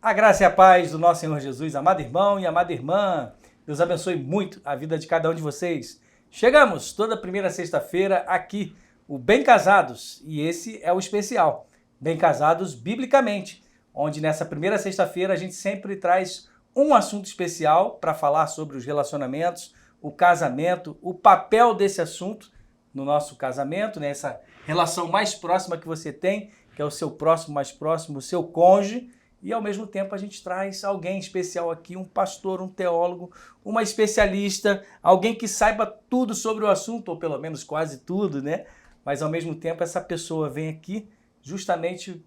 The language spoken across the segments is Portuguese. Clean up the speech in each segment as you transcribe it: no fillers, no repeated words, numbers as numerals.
A graça e a paz do nosso Senhor Jesus, amado irmão e amada irmã. Deus abençoe muito a vida de cada um de vocês. Chegamos toda primeira sexta-feira aqui, o Bem Casados, e esse é o especial, Bem Casados Biblicamente, onde nessa primeira sexta-feira a gente sempre traz um assunto especial para falar sobre os relacionamentos, o casamento, o papel desse assunto no nosso casamento, né? Essa relação mais próxima que você tem, que é o seu próximo mais próximo, o seu cônjuge. E, ao mesmo tempo, a gente traz alguém especial aqui, um pastor, um teólogo, uma especialista, alguém que saiba tudo sobre o assunto, ou pelo menos quase tudo, né? Mas, ao mesmo tempo, essa pessoa vem aqui justamente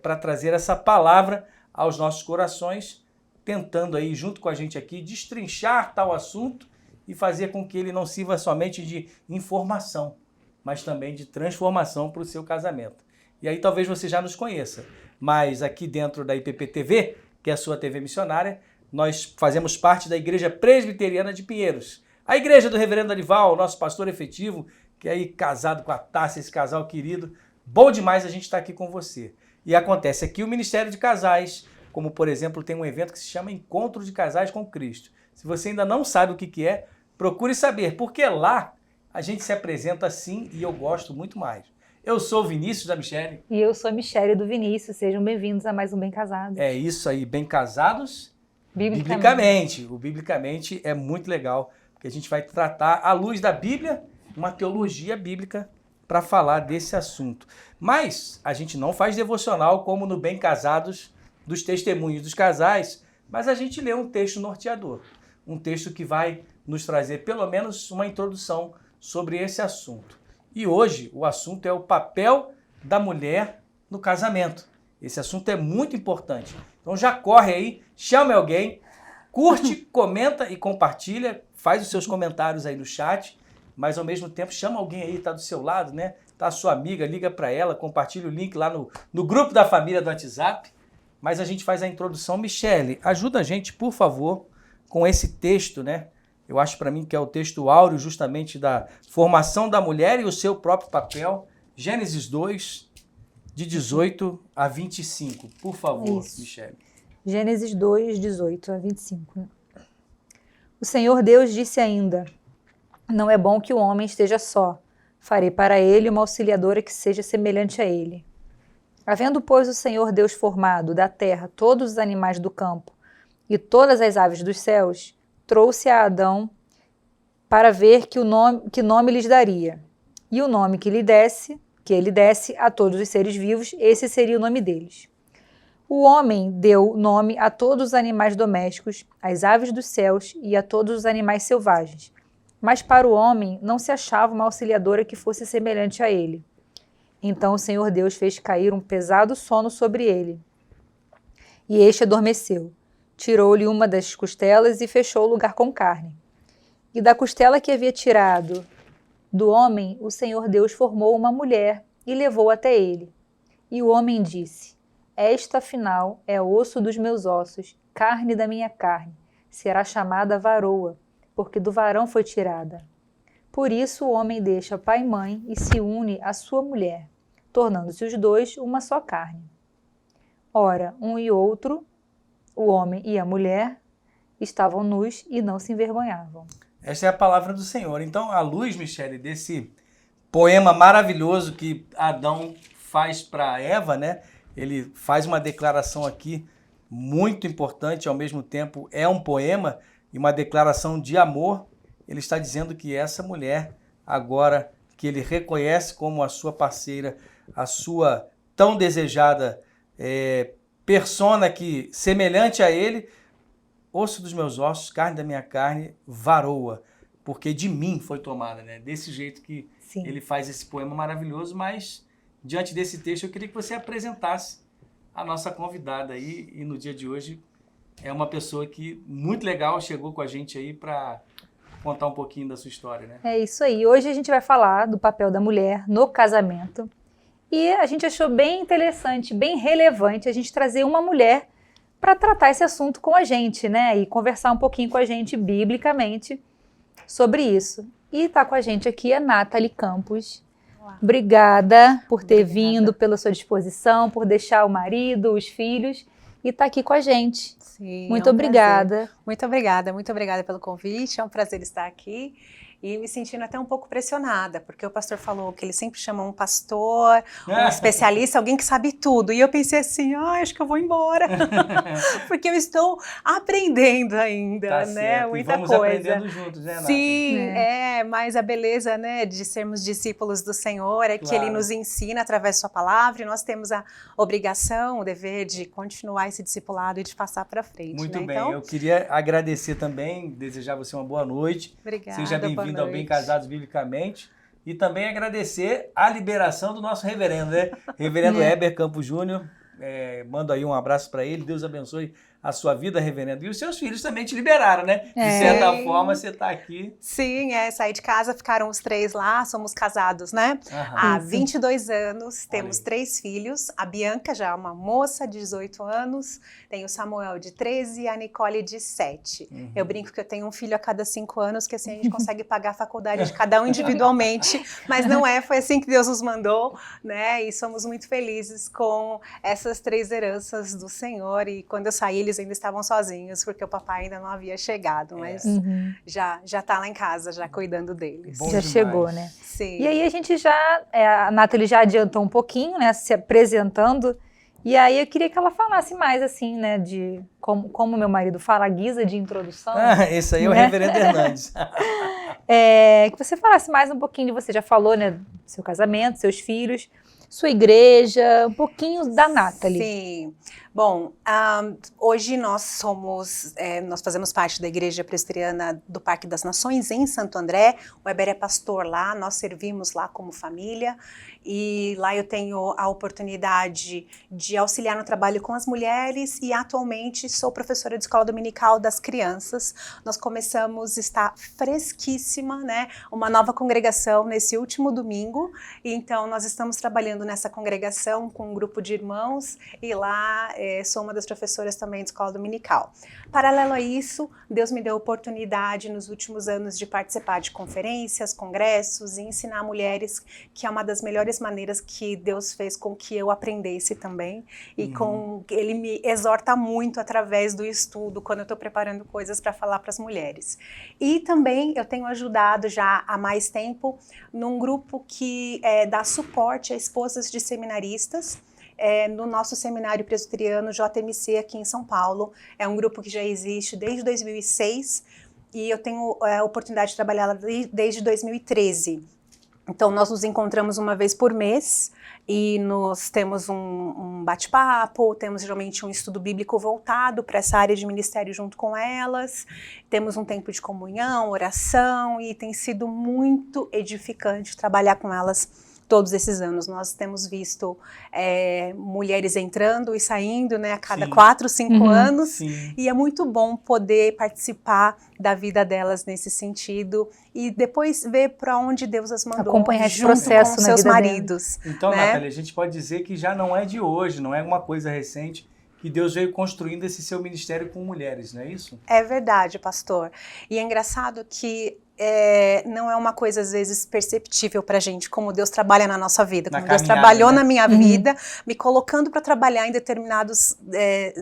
para trazer essa palavra aos nossos corações, tentando aí, junto com a gente aqui, destrinchar tal assunto e fazer com que ele não sirva somente de informação, mas também de transformação para o seu casamento. E aí talvez você já nos conheça, mas aqui dentro da IPP TV, que é a sua TV missionária, nós fazemos parte da Igreja Presbiteriana de Pinheiros. A igreja do reverendo Arival, nosso pastor efetivo, que é aí casado com a Tássia, esse casal querido. Bom demais a gente estar aqui com você. E acontece aqui o Ministério de Casais, como por exemplo tem um evento que se chama Encontro de Casais com Cristo. Se você ainda não sabe o que é, procure saber, porque lá a gente se apresenta assim e eu gosto muito mais. Eu sou o Vinícius da Michele. E eu sou a Michele do Vinícius. Sejam bem-vindos a mais um Bem Casados. É isso aí, Bem Casados Biblicamente. O Biblicamente é muito legal, porque a gente vai tratar à luz da Bíblia, uma teologia bíblica para falar desse assunto. Mas a gente não faz devocional como no Bem Casados dos testemunhos dos casais, mas a gente lê um texto norteador, um texto que vai nos trazer pelo menos uma introdução sobre esse assunto. E hoje o assunto é o papel da mulher no casamento. Esse assunto é muito importante. Então já corre aí, chame alguém, curte, comenta e compartilha, faz os seus comentários aí no chat, mas ao mesmo tempo chama alguém aí, tá do seu lado, né? Tá a sua amiga, liga para ela, compartilha o link lá no grupo da família do WhatsApp. Mas a gente faz a introdução. Michele, ajuda a gente, por favor, com esse texto, né? Eu acho para mim que é o texto áureo justamente da formação da mulher e o seu próprio papel. Gênesis 2, de 18 a 25. Por favor, Isso. Michele. Gênesis 2, 18 a 25. O Senhor Deus disse ainda: não é bom que o homem esteja só. Farei para ele uma auxiliadora que seja semelhante a ele. Havendo, pois, o Senhor Deus formado da terra todos os animais do campo e todas as aves dos céus, trouxe a Adão para ver que nome lhes daria. E o nome que ele desse a todos os seres vivos, esse seria o nome deles. O homem deu nome a todos os animais domésticos, às aves dos céus e a todos os animais selvagens. Mas para o homem não se achava uma auxiliadora que fosse semelhante a ele. Então o Senhor Deus fez cair um pesado sono sobre ele. E este adormeceu. Tirou-lhe uma das costelas e fechou o lugar com carne. E da costela que havia tirado do homem, o Senhor Deus formou uma mulher e levou até ele. E o homem disse: esta, afinal, é osso dos meus ossos, carne da minha carne. Será chamada varoa, porque do varão foi tirada. Por isso o homem deixa pai e mãe e se une à sua mulher, tornando-se os dois uma só carne. Ora, um e outro, o homem e a mulher, estavam nus e não se envergonhavam. Essa é a palavra do Senhor. Então, à luz, Michele, desse poema maravilhoso que Adão faz para Eva, né? Ele faz uma declaração aqui muito importante, ao mesmo tempo é um poema e uma declaração de amor. Ele está dizendo que essa mulher, agora que ele reconhece como a sua parceira, a sua tão desejada persona que, semelhante a ele, osso dos meus ossos, carne da minha carne, varoa, porque de mim foi tomada, né? Desse jeito que Sim. Ele faz esse poema maravilhoso, mas diante desse texto eu queria que você apresentasse a nossa convidada aí, e no dia de hoje é uma pessoa que muito legal chegou com a gente aí para contar um pouquinho da sua história, né? É isso aí. Hoje a gente vai falar do papel da mulher no casamento. E a gente achou bem interessante, bem relevante a gente trazer uma mulher para tratar esse assunto com a gente, né? E conversar um pouquinho com a gente biblicamente sobre isso. E está com a gente aqui a Nathalie Campos. Olá. Obrigada por ter vindo, pela sua disposição, por deixar o marido, os filhos e tá aqui com a gente. Sim, Muito é um obrigada. prazer. Muito obrigada pelo convite, é um prazer estar aqui. E me sentindo até um pouco pressionada, porque o pastor falou que ele sempre chama um pastor, um especialista, alguém que sabe tudo. E eu pensei assim, acho que eu vou embora, porque eu estou aprendendo ainda, Tá né? certo. Muita e vamos coisa. aprendendo juntos, né, Nath? Sim, mas a beleza, né, de sermos discípulos do Senhor é que Ele nos ensina através da sua palavra e nós temos a obrigação, o dever de continuar esse discipulado e de passar para frente. Muito né? bem, Então, eu queria agradecer também, desejar você uma boa noite. obrigada, Seja bem-vindo ao Bem noite. Casados Biblicamente. E também agradecer a liberação do nosso reverendo, né? Reverendo Heber Campos Júnior. Mando aí um abraço para ele. Deus abençoe a sua vida, reverendo. E os seus filhos também te liberaram, né? De certa forma, você está aqui. Sim, saí de casa, ficaram os 3 lá, somos casados, né? Há 22 anos, temos 3 filhos. A Bianca já é uma moça de 18 anos, tem o Samuel de 13 e a Nicole de 7. Eu brinco que eu tenho um filho a cada 5 anos, que assim a gente consegue pagar a faculdade de cada um individualmente, mas não foi assim que Deus nos mandou, né? E somos muito felizes com essas 3 heranças do Senhor. E quando eu saí, eles ainda estavam sozinhos, porque o papai ainda não havia chegado, mas já tá lá em casa, já cuidando deles. Bom já demais. chegou, né? Sim. E aí a gente já, a Nathalie já adiantou um pouquinho, né, se apresentando, e aí eu queria que ela falasse mais, assim, né, de como meu marido fala, a guisa de introdução. Esse aí é o né? reverendo Hernandes. Que você falasse mais um pouquinho de você já falou, né, do seu casamento, seus filhos, sua igreja, um pouquinho da Nathalie. Sim. Bom, hoje nós fazemos parte da Igreja Presbiteriana do Parque das Nações, em Santo André. O Heber é pastor lá, nós servimos lá como família. E lá eu tenho a oportunidade de auxiliar no trabalho com as mulheres e atualmente sou professora de escola dominical das crianças. Nós começamos, está fresquíssima, né? Uma nova congregação nesse último domingo. E então nós estamos trabalhando nessa congregação com um grupo de irmãos e lá sou uma das professoras também de escola dominical. Paralelo a isso, Deus me deu a oportunidade nos últimos anos de participar de conferências, congressos e ensinar mulheres, que é uma das melhores maneiras que Deus fez com que eu aprendesse também. E Ele me exorta muito através do estudo, quando eu estou preparando coisas para falar para as mulheres. E também eu tenho ajudado já há mais tempo num grupo que dá suporte a esposas de seminaristas, no nosso seminário presbiteriano JMC aqui em São Paulo. É um grupo que já existe desde 2006 e eu tenho a oportunidade de trabalhar lá desde 2013. Então, nós nos encontramos uma vez por mês e nós temos um bate-papo, temos geralmente um estudo bíblico voltado para essa área de ministério junto com elas, temos um tempo de comunhão, oração e tem sido muito edificante trabalhar com elas todos esses anos. Nós temos visto mulheres entrando e saindo, né, a cada 4, 5 anos. Sim. E é muito bom poder participar da vida delas nesse sentido e depois ver para onde Deus as mandou. Acompanhar esse junto processo com na seus vida maridos. Então, né? Nathalie, a gente pode dizer que já não é de hoje, não é uma coisa recente, que Deus veio construindo esse seu ministério com mulheres, não é isso? É verdade, pastor. E é engraçado que não é uma coisa, às vezes, perceptível pra gente, como Deus trabalha na nossa vida, como Deus trabalhou na minha vida, me colocando para trabalhar em determinados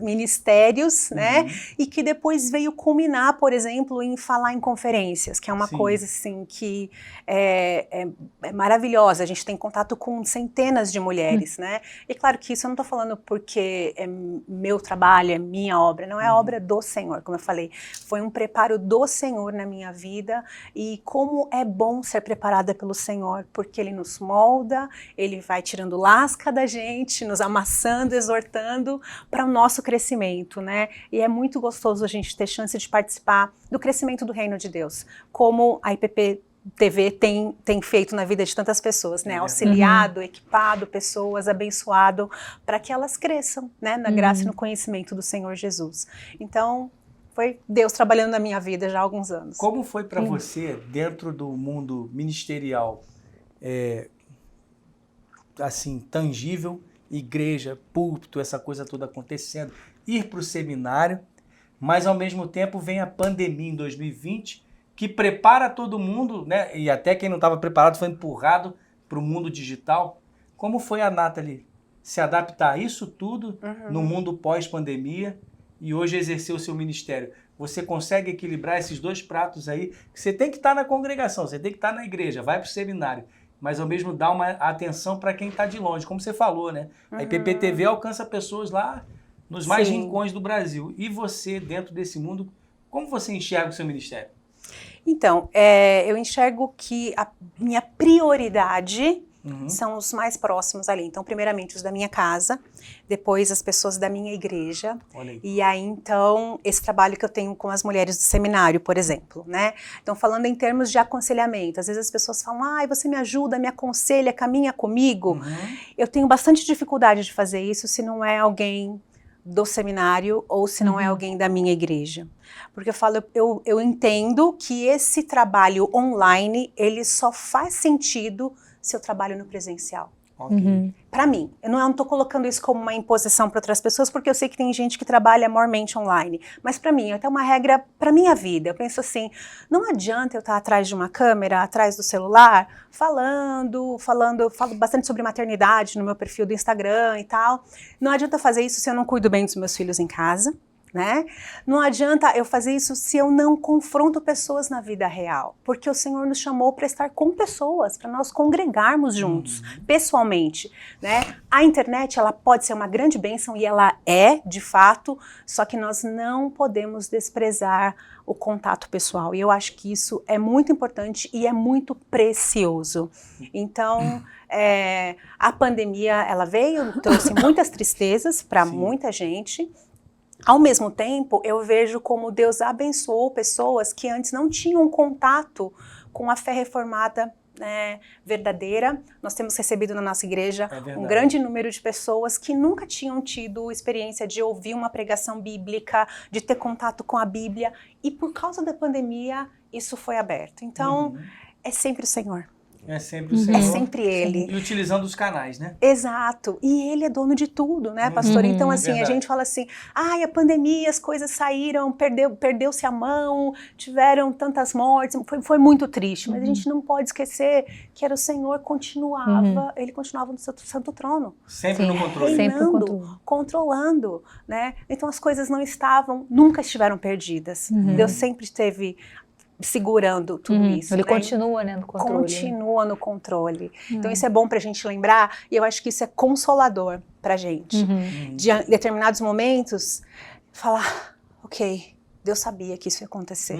ministérios, né? E que depois veio culminar, por exemplo, em falar em conferências, que é uma coisa, assim, que é maravilhosa. A gente tem contato com centenas de mulheres, né? E claro que isso eu não tô falando porque é meu trabalho, é minha obra, não é a obra do Senhor, como eu falei. Foi um preparo do Senhor na minha vida. E como é bom ser preparada pelo Senhor, porque Ele nos molda, Ele vai tirando lasca da gente, nos amassando, exortando para o nosso crescimento, né? E é muito gostoso a gente ter chance de participar do crescimento do reino de Deus, como a IPP TV tem feito na vida de tantas pessoas, né? Auxiliado, equipado pessoas, abençoado, para que elas cresçam, né? Na graça e no conhecimento do Senhor Jesus. Então, foi Deus trabalhando na minha vida já há alguns anos. Como foi para você, dentro do mundo ministerial, assim, tangível, igreja, púlpito, essa coisa toda acontecendo, ir para o seminário, mas ao mesmo tempo vem a pandemia em 2020, que prepara todo mundo, né? E até quem não estava preparado foi empurrado para o mundo digital. Como foi a Nathalie se adaptar a isso tudo no mundo pós-pandemia e hoje exercer o seu ministério. Você consegue equilibrar esses dois pratos aí? Você tem que estar na congregação, você tem que estar na igreja, vai para o seminário, mas ao mesmo dar uma atenção para quem está de longe, como você falou, né? A IPPTV alcança pessoas lá nos mais rincões do Brasil. E você, dentro desse mundo, como você enxerga o seu ministério? Então, eu enxergo que a minha prioridade são os mais próximos ali. Então, primeiramente, os da minha casa, depois as pessoas da minha igreja. Olha aí. E aí, então, esse trabalho que eu tenho com as mulheres do seminário, por exemplo, né? Então, falando em termos de aconselhamento, às vezes as pessoas falam, você me ajuda, me aconselha, caminha comigo. Eu tenho bastante dificuldade de fazer isso se não é alguém do seminário ou se não é alguém da minha igreja. Porque eu falo, eu entendo que esse trabalho online, ele só faz sentido se eu trabalho no presencial. Para mim, eu não estou colocando isso como uma imposição para outras pessoas, porque eu sei que tem gente que trabalha mormente online, mas para mim, é até uma regra para minha vida. Eu penso assim, não adianta eu estar atrás de uma câmera, atrás do celular, eu falo bastante sobre maternidade no meu perfil do Instagram e tal. Não adianta fazer isso se eu não cuido bem dos meus filhos em casa, né? Não adianta eu fazer isso se eu não confronto pessoas na vida real, porque o Senhor nos chamou para estar com pessoas, para nós congregarmos juntos, pessoalmente, né? A internet, ela pode ser uma grande bênção e ela é, de fato, só que nós não podemos desprezar o contato pessoal, e eu acho que isso é muito importante e é muito precioso. Então, a pandemia, ela trouxe muitas tristezas para muita gente. Ao mesmo tempo, eu vejo como Deus abençoou pessoas que antes não tinham contato com a fé reformada, né, verdadeira. Nós temos recebido na nossa igreja um grande número de pessoas que nunca tinham tido experiência de ouvir uma pregação bíblica, de ter contato com a Bíblia, e por causa da pandemia, isso foi aberto. Então, é sempre o Senhor. É sempre o Senhor. É sempre Ele. E utilizando os canais, né? Exato. E Ele é dono de tudo, né, pastor? Então, assim, a gente fala assim, a pandemia, as coisas saíram, perdeu-se a mão, tiveram tantas mortes, foi muito triste. Mas a gente não pode esquecer que era o Senhor Ele continuava no seu santo trono. Sempre no controle. Reinando, controlando, né? Então, as coisas nunca estiveram perdidas. Deus sempre esteve segurando tudo isso. Ele continua, né, no controle. Continua no controle. Então isso é bom pra gente lembrar, e eu acho que isso é consolador pra gente. De determinados momentos, falar, ok, Deus sabia que isso ia acontecer.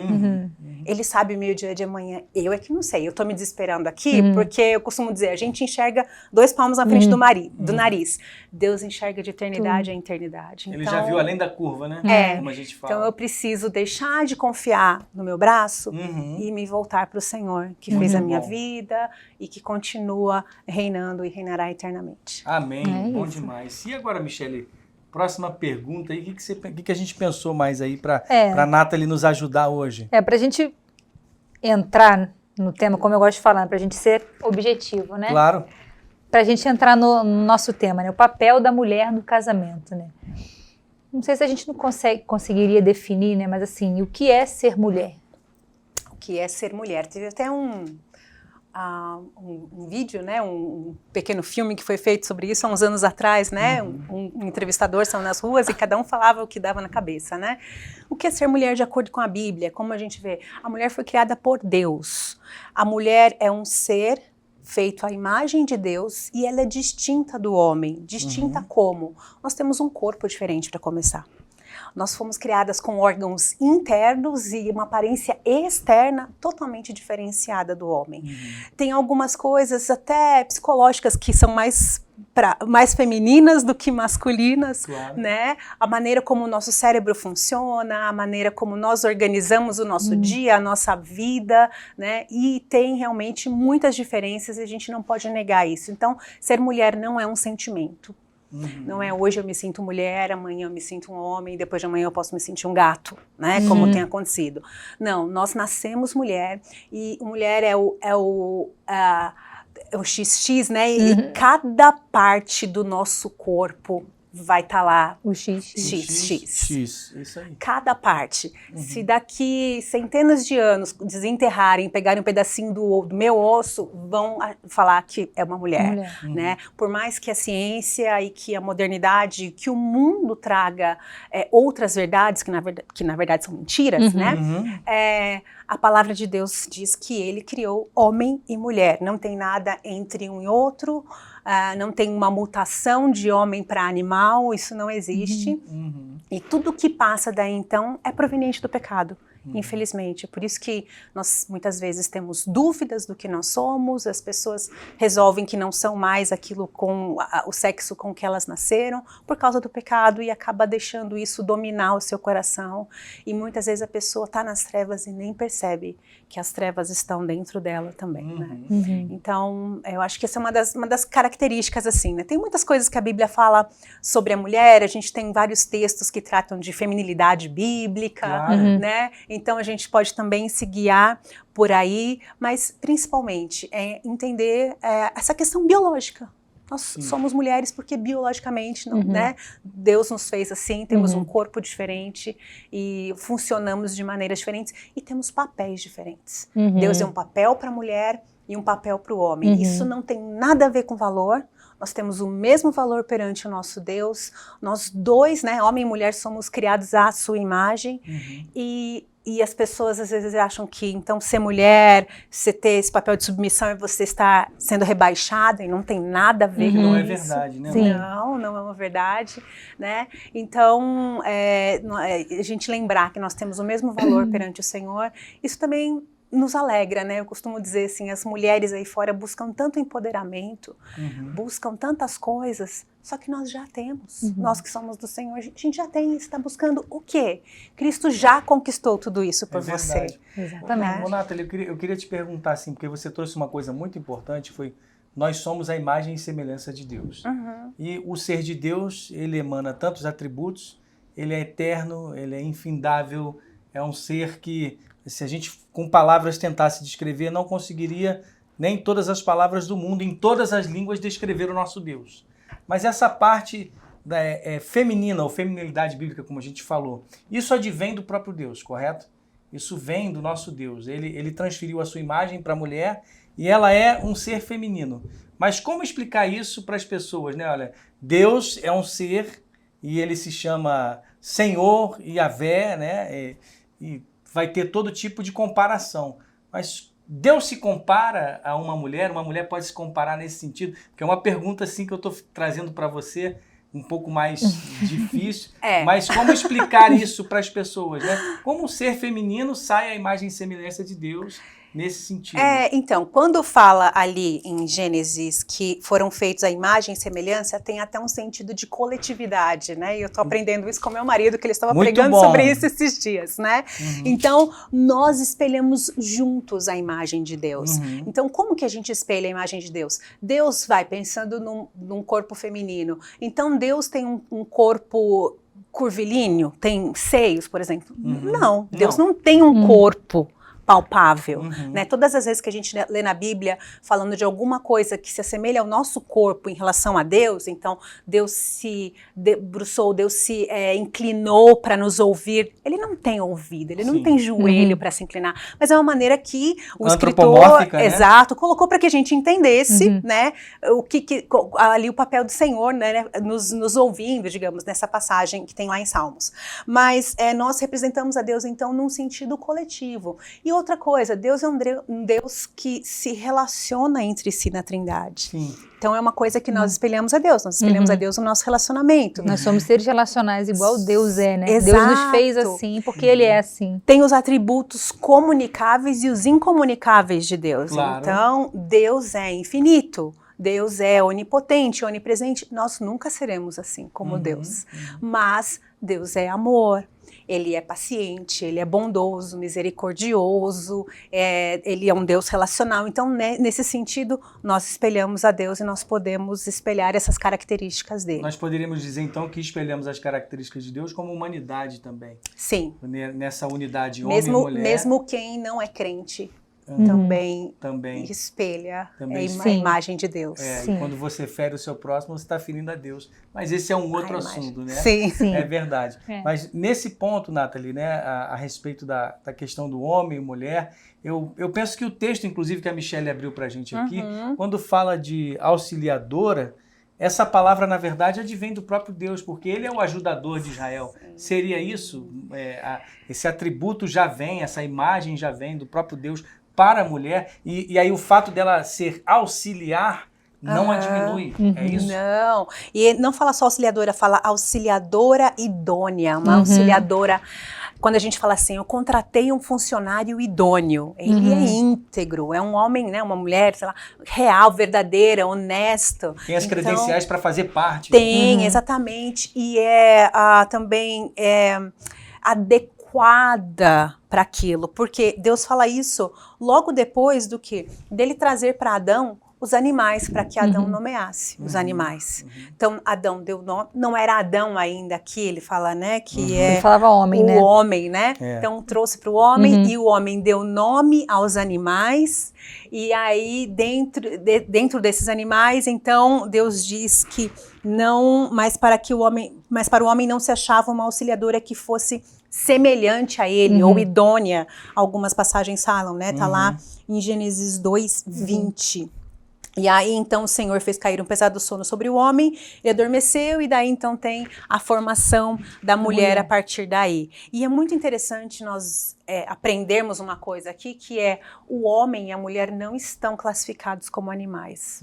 Ele sabe o meu dia de amanhã. Eu é que não sei. Eu tô me desesperando aqui, porque eu costumo dizer, a gente enxerga 2 palmos na frente do nariz. Deus enxerga de eternidade a eternidade. Ele então, já viu além da curva, né? Como a gente fala. Então eu preciso deixar de confiar no meu braço e me voltar para o Senhor, que fez a minha vida e que continua reinando e reinará eternamente. Amém. Bom demais. E agora, Michele, próxima pergunta aí, o que a gente pensou mais aí para a Nathalie nos ajudar hoje? Para a gente entrar no tema, como eu gosto de falar, para a gente ser objetivo, né? Claro. Para a gente entrar no nosso tema, né? O papel da mulher no casamento, né? Não sei se a gente não conseguiria definir, né? Mas assim, o que é ser mulher? O que é ser mulher? Teve até um vídeo, né, um pequeno filme que foi feito sobre isso há uns anos atrás, né, um entrevistador saiu nas ruas e cada um falava o que dava na cabeça, né. O que é ser mulher de acordo com a Bíblia? Como a gente vê, a mulher foi criada por Deus. A mulher é um ser feito à imagem de Deus e ela é distinta do homem. Distinta como? Nós temos um corpo diferente para começar. Nós fomos criadas com órgãos internos e uma aparência externa totalmente diferenciada do homem. Tem algumas coisas até psicológicas que são mais femininas do que masculinas, né? A maneira como o nosso cérebro funciona, a maneira como nós organizamos o nosso dia, a nossa vida, né? E tem realmente muitas diferenças e a gente não pode negar isso. Então, ser mulher não é um sentimento. Não é hoje eu me sinto mulher, amanhã eu me sinto um homem, depois de amanhã eu posso me sentir um gato, né? Como tem acontecido. Não, nós nascemos mulher e mulher é o XX, né? E cada parte do nosso corpo vai estar lá O X. X, isso aí. cada parte. Se daqui centenas de anos desenterrarem, pegarem um pedacinho do meu osso, vão falar que é uma mulher. Né? Por mais que a ciência e que a modernidade, que o mundo traga outras verdades, que na verdade são mentiras, né? A palavra de Deus diz que ele criou homem e mulher. Não tem nada entre um e outro, não tem uma mutação de homem para animal, isso não existe. E tudo que passa daí então é proveniente do pecado. Infelizmente, por isso que nós muitas vezes temos dúvidas do que nós somos, as pessoas resolvem que não são mais aquilo com o sexo com que elas nasceram, por causa do pecado, e acaba deixando isso dominar o seu coração, e muitas vezes a pessoa está nas trevas e nem percebe que as trevas estão dentro dela também, né? Então, eu acho que essa é uma das características, assim, né? Tem muitas coisas que a Bíblia fala sobre a mulher, a gente tem vários textos que tratam de feminilidade bíblica, né? Então a gente pode também se guiar por aí, mas principalmente entender essa questão biológica. Nós somos mulheres porque biologicamente, né, Deus nos fez assim, temos um corpo diferente e funcionamos de maneiras diferentes e temos papéis diferentes. Deus deu um papel para a mulher e um papel para o homem. Isso não tem nada a ver com valor. Nós temos o mesmo valor perante o nosso Deus. Nós dois, né, homem e mulher, somos criados à sua imagem. E as pessoas às vezes acham que então ser mulher, você ter esse papel de submissão é você estar sendo rebaixada, e não tem nada a ver com isso. Não é verdade, né? Não é uma verdade, né? Então, a gente lembrar que nós temos o mesmo valor perante o Senhor, isso também nos alegra, né? Eu costumo dizer assim, as mulheres aí fora buscam tanto empoderamento, buscam tantas coisas, só que nós já temos. Nós que somos do Senhor, a gente já tem, está buscando o quê? Cristo já conquistou tudo isso por você. Exatamente. Ô, Nathalie, eu queria te perguntar assim, porque você trouxe uma coisa muito importante, foi nós somos a imagem e semelhança de Deus. E o ser de Deus, ele emana tantos atributos, ele é eterno, ele é infindável, é um ser que, se a gente com palavras tentasse descrever, não conseguiria nem todas as palavras do mundo, em todas as línguas, descrever o nosso Deus. Mas essa parte feminina, ou feminilidade bíblica, como a gente falou, isso advém do próprio Deus, correto? Isso vem do nosso Deus. Ele transferiu a sua imagem para a mulher e ela é um ser feminino. Mas como explicar isso para as pessoas, né? Olha, Deus é um ser e ele se chama Senhor, Yahvé, né? E vai ter todo tipo de comparação. Mas Deus se compara a uma mulher pode se comparar nesse sentido? Porque é uma pergunta assim que eu estou trazendo para você, um pouco mais difícil, mas como explicar isso para as pessoas, né? Como um ser feminino sai à imagem e semelhança de Deus nesse sentido? Então, quando fala ali em Gênesis que foram feitos a imagem e semelhança, tem até um sentido de coletividade, né? E eu estou aprendendo isso com meu marido, que ele estava pregando sobre isso esses dias, né? Então, nós espelhamos juntos a imagem de Deus. Então, como que a gente espelha a imagem de Deus? Deus vai pensando num corpo feminino. Então, Deus tem um corpo curvilíneo, tem seios, por exemplo? Não, Deus não tem um corpo palpável, né? Todas as vezes que a gente lê na Bíblia falando de alguma coisa que se assemelha ao nosso corpo em relação a Deus, então Deus se debruçou, Deus se inclinou para nos ouvir, ele não tem ouvido, ele não tem joelho para se inclinar, mas é uma maneira que o escritor, né? Exato, colocou para que a gente entendesse, né, ali o papel do Senhor, né, nos ouvindo, digamos, nessa passagem que tem lá em Salmos. Mas nós representamos a Deus então num sentido coletivo. E outra coisa, Deus é um Deus que se relaciona entre si na Trindade. Então é uma coisa que nós espelhamos a Deus, nós espelhamos a Deus no nosso relacionamento. Nós somos seres relacionais igual Deus é, né? Exato. Deus nos fez assim porque Ele é assim. Tem os atributos comunicáveis e os incomunicáveis de Deus. Claro. Então, Deus é infinito. Deus é onipotente, onipresente. Nós nunca seremos assim como Deus. Mas Deus é amor. Ele é paciente, ele é bondoso, misericordioso, ele é um Deus relacional. Então, né, nesse sentido, nós espelhamos a Deus e nós podemos espelhar essas características dele. Nós poderíamos dizer, então, que espelhamos as características de Deus como humanidade também. Sim. Nessa unidade homem e mulher. Mesmo quem não é crente também espelha Também. a imagem de Deus. E quando você fere o seu próximo, você está ferindo a Deus. Mas esse é um outro assunto, né? Sim. É verdade. Mas nesse ponto, Nathalie, né, a respeito da questão do homem e mulher, eu penso que o texto, inclusive, que a Michelle abriu para a gente aqui, quando fala de auxiliadora, essa palavra, na verdade, advém do próprio Deus, porque ele é o ajudador de Israel. Seria isso? Esse atributo já vem, essa imagem já vem do próprio Deus para a mulher, e aí o fato dela ser auxiliar não a diminui, é isso? Não, e não fala só auxiliadora, fala auxiliadora idônea, uma auxiliadora. Quando a gente fala assim, eu contratei um funcionário idôneo, ele é íntegro, é um homem, né, uma mulher, sei lá, real, verdadeira, honesto. Tem as credenciais para fazer parte. Tem, exatamente, e também adequada para aquilo, porque Deus fala isso logo depois do que? Dele trazer para Adão os animais, para que Adão nomeasse os animais. Então, Adão deu nome, não era Adão ainda aqui, ele fala, né, que ele falava homem, né? O homem, né? Então, trouxe para o homem, e o homem deu nome aos animais, e aí, dentro desses animais, então, Deus diz que não, mas para o homem não se achava uma auxiliadora que fosse semelhante a ele, ou idônea, algumas passagens falam, né? Tá lá em Gênesis 2:20. E aí, então, o Senhor fez cair um pesado sono sobre o homem, ele adormeceu, e daí, então, tem a formação da mulher a partir daí. E é muito interessante nós aprendermos uma coisa aqui, que é o homem e a mulher não estão classificados como animais.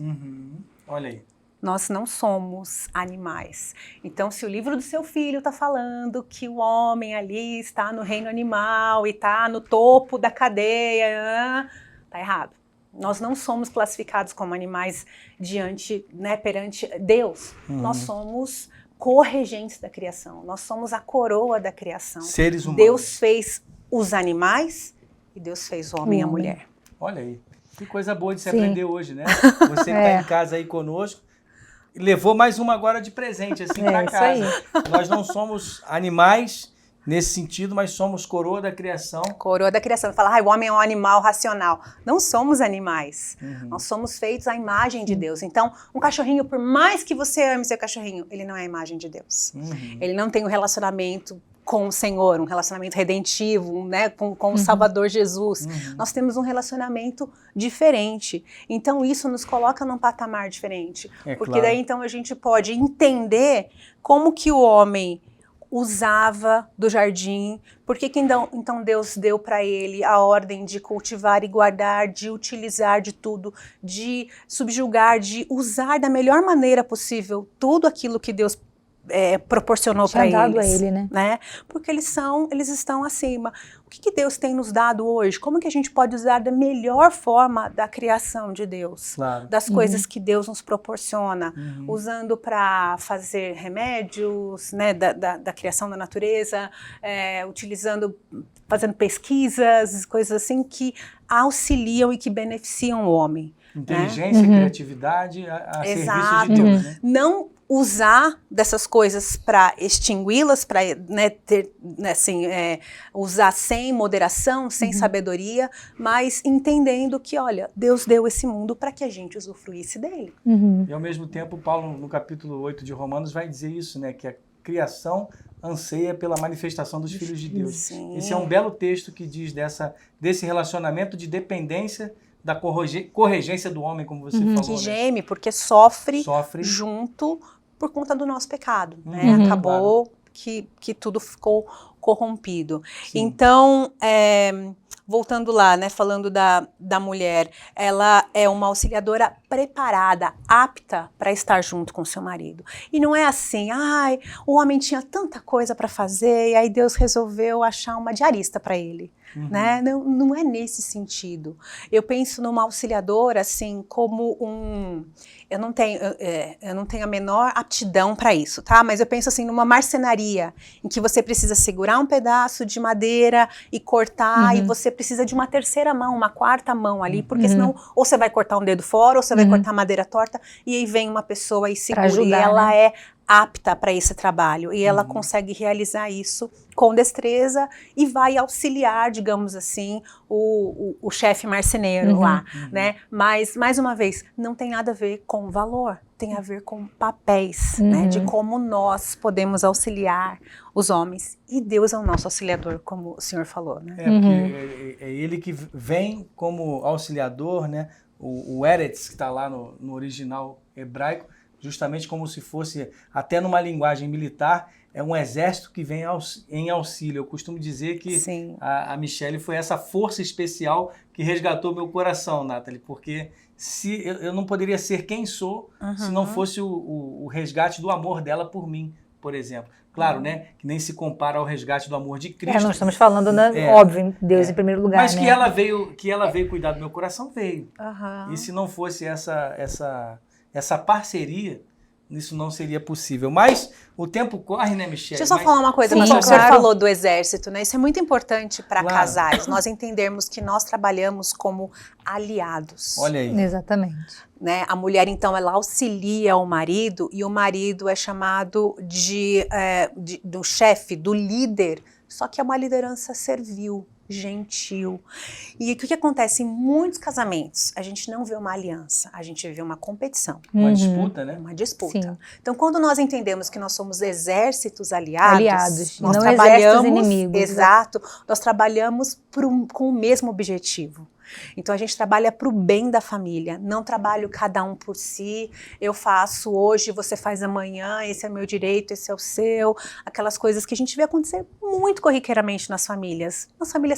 Olha aí. Nós não somos animais. Então, se o livro do seu filho está falando que o homem ali está no reino animal e está no topo da cadeia, está errado. Nós não somos classificados como animais perante Deus. Nós somos corregentes da criação. Nós somos a coroa da criação. Seres humanos. Deus fez os animais e Deus fez o homem e a mulher. Olha aí. Que coisa boa de se aprender hoje, né? Você que está em casa aí conosco, levou mais uma agora de presente, assim, para casa. Nós não somos animais nesse sentido, mas somos coroa da criação. Coroa da criação. Fala, o homem é um animal racional. Não somos animais. Nós somos feitos à imagem de Deus. Então, um cachorrinho, por mais que você ame seu cachorrinho, ele não é a imagem de Deus. Ele não tem um relacionamento com o Senhor, um relacionamento redentivo, né, com o Salvador Jesus. Nós temos um relacionamento diferente. Então, isso nos coloca num patamar diferente. Porque daí, então, a gente pode entender como que o homem usava do jardim, por que então Deus deu para ele a ordem de cultivar e guardar, de utilizar de tudo, de subjugar, de usar da melhor maneira possível tudo aquilo que Deus proporcionou para eles, a ele, né? Porque eles estão acima. O que Deus tem nos dado hoje? Como que a gente pode usar da melhor forma da criação de Deus? Das coisas que Deus nos proporciona, usando para fazer remédios, né, da criação da natureza, fazendo pesquisas, coisas assim que auxiliam e que beneficiam o homem. Inteligência, criatividade a serviço de Deus, né? Não usar dessas coisas para extingui-las, para usar sem moderação, sem sabedoria, mas entendendo que, olha, Deus deu esse mundo para que a gente usufruísse dele. E ao mesmo tempo, Paulo, no capítulo 8 de Romanos, vai dizer isso, né? Que a criação anseia pela manifestação dos filhos de Deus. Sim. Esse é um belo texto que diz desse relacionamento de dependência da corregência do homem, como você falou. Que geme, porque sofre junto por conta do nosso pecado, né? Acabou que tudo ficou corrompido. Sim. Então, voltando lá, né, falando da mulher, ela é uma auxiliadora preparada, apta para estar junto com seu marido. E não é assim, o homem tinha tanta coisa para fazer e aí Deus resolveu achar uma diarista para ele. Né? Não é nesse sentido. Eu penso numa auxiliadora assim como eu não tenho a menor aptidão para isso, tá? Mas eu penso assim numa marcenaria em que você precisa segurar um pedaço de madeira e cortar, e você precisa de uma terceira mão, uma quarta mão ali, porque senão ou você vai cortar um dedo fora ou você vai cortar madeira torta, e aí vem uma pessoa e segura, e ela é apta para esse trabalho e ela consegue realizar isso com destreza e vai auxiliar, digamos assim, o chefe marceneiro lá, né? Mas, mais uma vez, não tem nada a ver com valor, tem a ver com papéis, né? De como nós podemos auxiliar os homens. E Deus é o nosso auxiliador, como o senhor falou, né? Porque é ele que vem como auxiliador, né? O Eretz, que está lá no original hebraico, justamente como se fosse, até numa linguagem militar, é um exército que vem em auxílio. Eu costumo dizer que a Michelle foi essa força especial que resgatou meu coração, Nathalie, porque eu não poderia ser quem sou se não fosse o resgate do amor dela por mim, por exemplo. Claro, né? Que nem se compara ao resgate do amor de Cristo. Nós estamos falando, né? Óbvio, Deus em primeiro lugar. Mas né? que ela veio cuidar do meu coração, veio. E se não fosse essa parceria, isso não seria possível. Mas o tempo corre, né, Michelle? Deixa eu só falar uma coisa, mas o senhor falou do exército, né? Isso é muito importante para casais. Nós entendermos que nós trabalhamos como aliados. Olha aí. Exatamente. Né? A mulher, então, ela auxilia o marido e o marido é chamado do chefe, do líder, só que é uma liderança servil, gentil. E o que acontece em muitos casamentos? A gente não vê uma aliança, a gente vê uma competição. Uma disputa, né? Uma disputa. Sim. Então, quando nós entendemos que nós somos exércitos aliados, nós não trabalhamos, exércitos inimigos. Exato, nós trabalhamos com o mesmo objetivo. Então a gente trabalha para o bem da família, não trabalho cada um por si, eu faço hoje, você faz amanhã, esse é meu direito, esse é o seu, aquelas coisas que a gente vê acontecer muito corriqueiramente nas famílias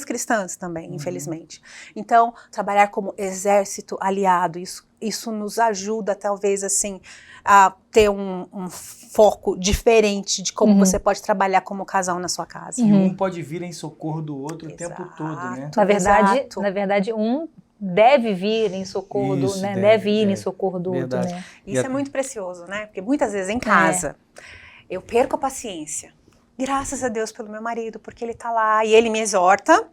cristãs também, infelizmente. Então, trabalhar como exército aliado, isso nos ajuda talvez assim a ter um foco diferente de como você pode trabalhar como casal na sua casa. E um pode vir em socorro do outro o tempo todo, né? Na verdade, um deve vir em socorro deve ir em socorro do outro, né? Isso é muito precioso, né? Porque muitas vezes em casa eu perco a paciência. Graças a Deus pelo meu marido, porque ele tá lá e ele me exorta,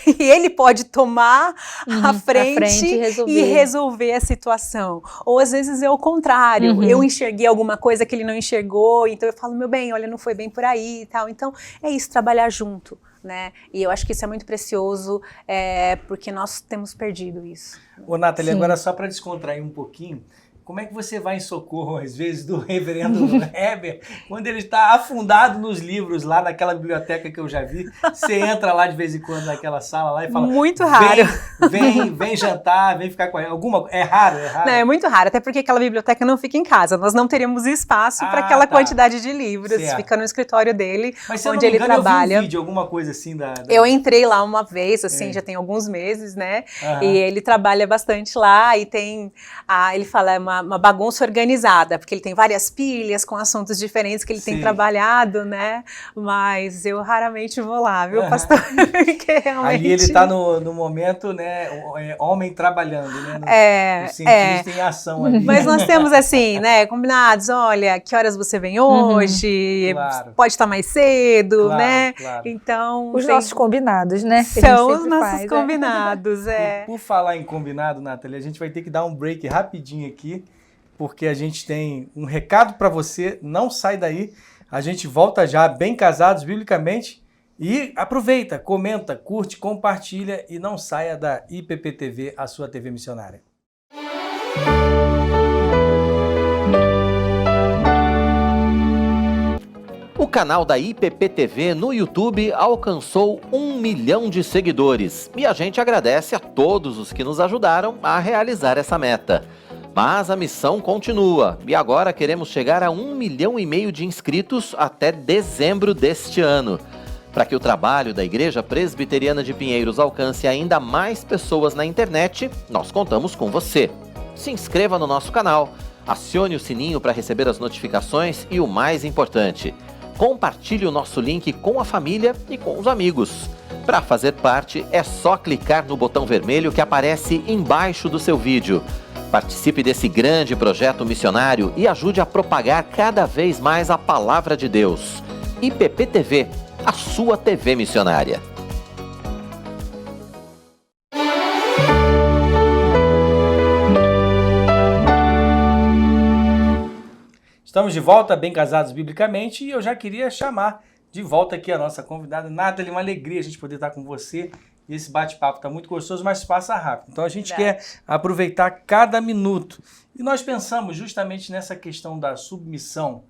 e ele pode tomar a frente e resolver a situação. Ou às vezes é o contrário, eu enxerguei alguma coisa que ele não enxergou, então eu falo, meu bem, olha, não foi bem por aí e tal. Então é isso, trabalhar junto, né? E eu acho que isso é muito precioso, porque nós temos perdido isso. Ô, Nathalie, agora só para descontrair um pouquinho, como é que você vai em socorro, às vezes, do reverendo Heber, quando ele está afundado nos livros, lá naquela biblioteca que eu já vi? Você entra lá de vez em quando naquela sala lá e fala... Muito raro. Vem jantar, vem ficar com ele. É raro? Não, é muito raro, até porque aquela biblioteca não fica em casa. Nós não teríamos espaço para aquela quantidade de livros. Certo. Fica no escritório dele, mas, onde ele trabalha. Eu vi um vídeo, alguma coisa assim Eu entrei lá uma vez, assim, já tem alguns meses, né? E ele trabalha bastante lá e tem... ele fala, é uma bagunça organizada, porque ele tem várias pilhas com assuntos diferentes que ele tem trabalhado, né? Mas eu raramente vou lá, viu, pastor? Porque realmente... Ali ele está no momento, né, homem trabalhando, né? O cientista em ação ali. Mas nós temos assim, né, combinados, olha, que horas você vem hoje? Pode estar mais cedo, né? Claro. Então... Os nossos combinados, né? São os nossos combinados, E por falar em combinado, Nathalie, a gente vai ter que dar um break rapidinho aqui, porque a gente tem um recado para você, não sai daí, a gente volta já bem casados biblicamente e aproveita, comenta, curte, compartilha e não saia da IPPTV, a sua TV missionária. O canal da IPPTV no YouTube alcançou 1 milhão de seguidores e a gente agradece a todos os que nos ajudaram a realizar essa meta. Mas a missão continua e agora queremos chegar a 1,5 milhão de inscritos até dezembro deste ano. Para que o trabalho da Igreja Presbiteriana de Pinheiros alcance ainda mais pessoas na internet, nós contamos com você. Se inscreva no nosso canal, acione o sininho para receber as notificações e o mais importante, compartilhe o nosso link com a família e com os amigos. Para fazer parte, é só clicar no botão vermelho que aparece embaixo do seu vídeo. Participe desse grande projeto missionário e ajude a propagar cada vez mais a palavra de Deus. IPPTV, a sua TV missionária. Estamos de volta, Bem Casados Biblicamente, e eu já queria chamar de volta aqui a nossa convidada, Nathalie, uma alegria a gente poder estar com você. E esse bate-papo está muito gostoso, mas passa rápido. Então a gente quer aproveitar cada minuto. E nós pensamos justamente nessa questão da submissão.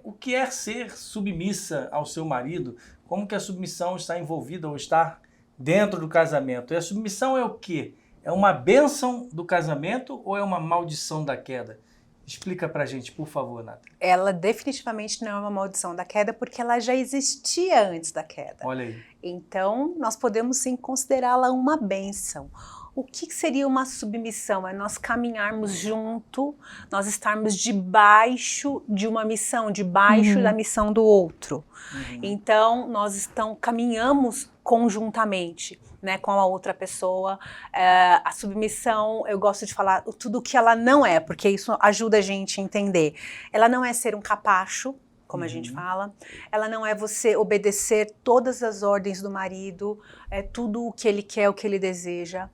O que é ser submissa ao seu marido? Como que a submissão está envolvida ou está dentro do casamento? E a submissão é o quê? É uma bênção do casamento ou é uma maldição da queda? Explica pra gente, por favor, Nathalie. Ela definitivamente não é uma maldição da queda, porque ela já existia antes da queda. Olha aí. Então, nós podemos sim considerá-la uma bênção. O que seria uma submissão? É nós caminharmos junto, nós estarmos debaixo de uma missão, debaixo da missão do outro. Então, nós caminhamos conjuntamente, né, com a outra pessoa. A submissão, eu gosto de falar tudo o que ela não é, porque isso ajuda a gente a entender. Ela não é ser um capacho, como a gente fala. Ela não é você obedecer todas as ordens do marido, tudo o que ele quer, o que ele deseja.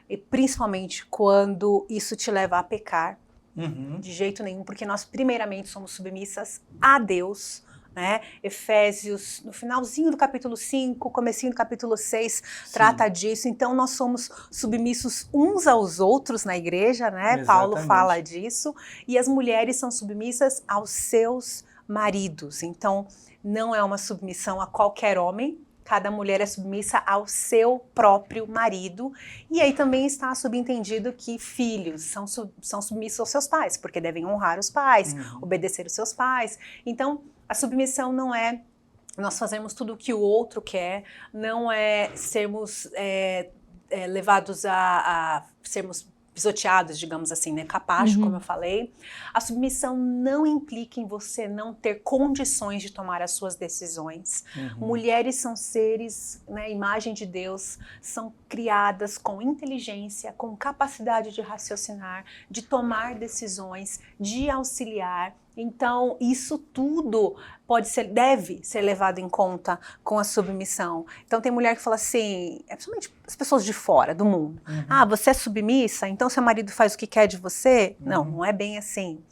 E principalmente quando isso te leva a pecar, de jeito nenhum, porque nós primeiramente somos submissas a Deus, né? Efésios, no finalzinho do capítulo 5, comecinho do capítulo 6, trata disso. Então nós somos submissos uns aos outros na igreja, né? Exatamente. Paulo fala disso. E as mulheres são submissas aos seus maridos. Então não é uma submissão a qualquer homem. Cada mulher é submissa ao seu próprio marido. E aí também está subentendido que filhos são submissos aos seus pais, porque devem honrar os pais, obedecer os seus pais. Então, a submissão não é nós fazermos tudo o que o outro quer, não é sermos levados a sermos pisoteados, digamos assim, né? Capacho, como eu falei. A submissão não implica em você não ter condições de tomar as suas decisões. Mulheres são seres, né, imagem de Deus, são criadas com inteligência, com capacidade de raciocinar, de tomar decisões, de auxiliar. Então, isso tudo deve ser levado em conta com a submissão. Então, tem mulher que fala assim, principalmente as pessoas de fora do mundo. Você é submissa? Então, seu marido faz o que quer de você? Não, não é bem assim.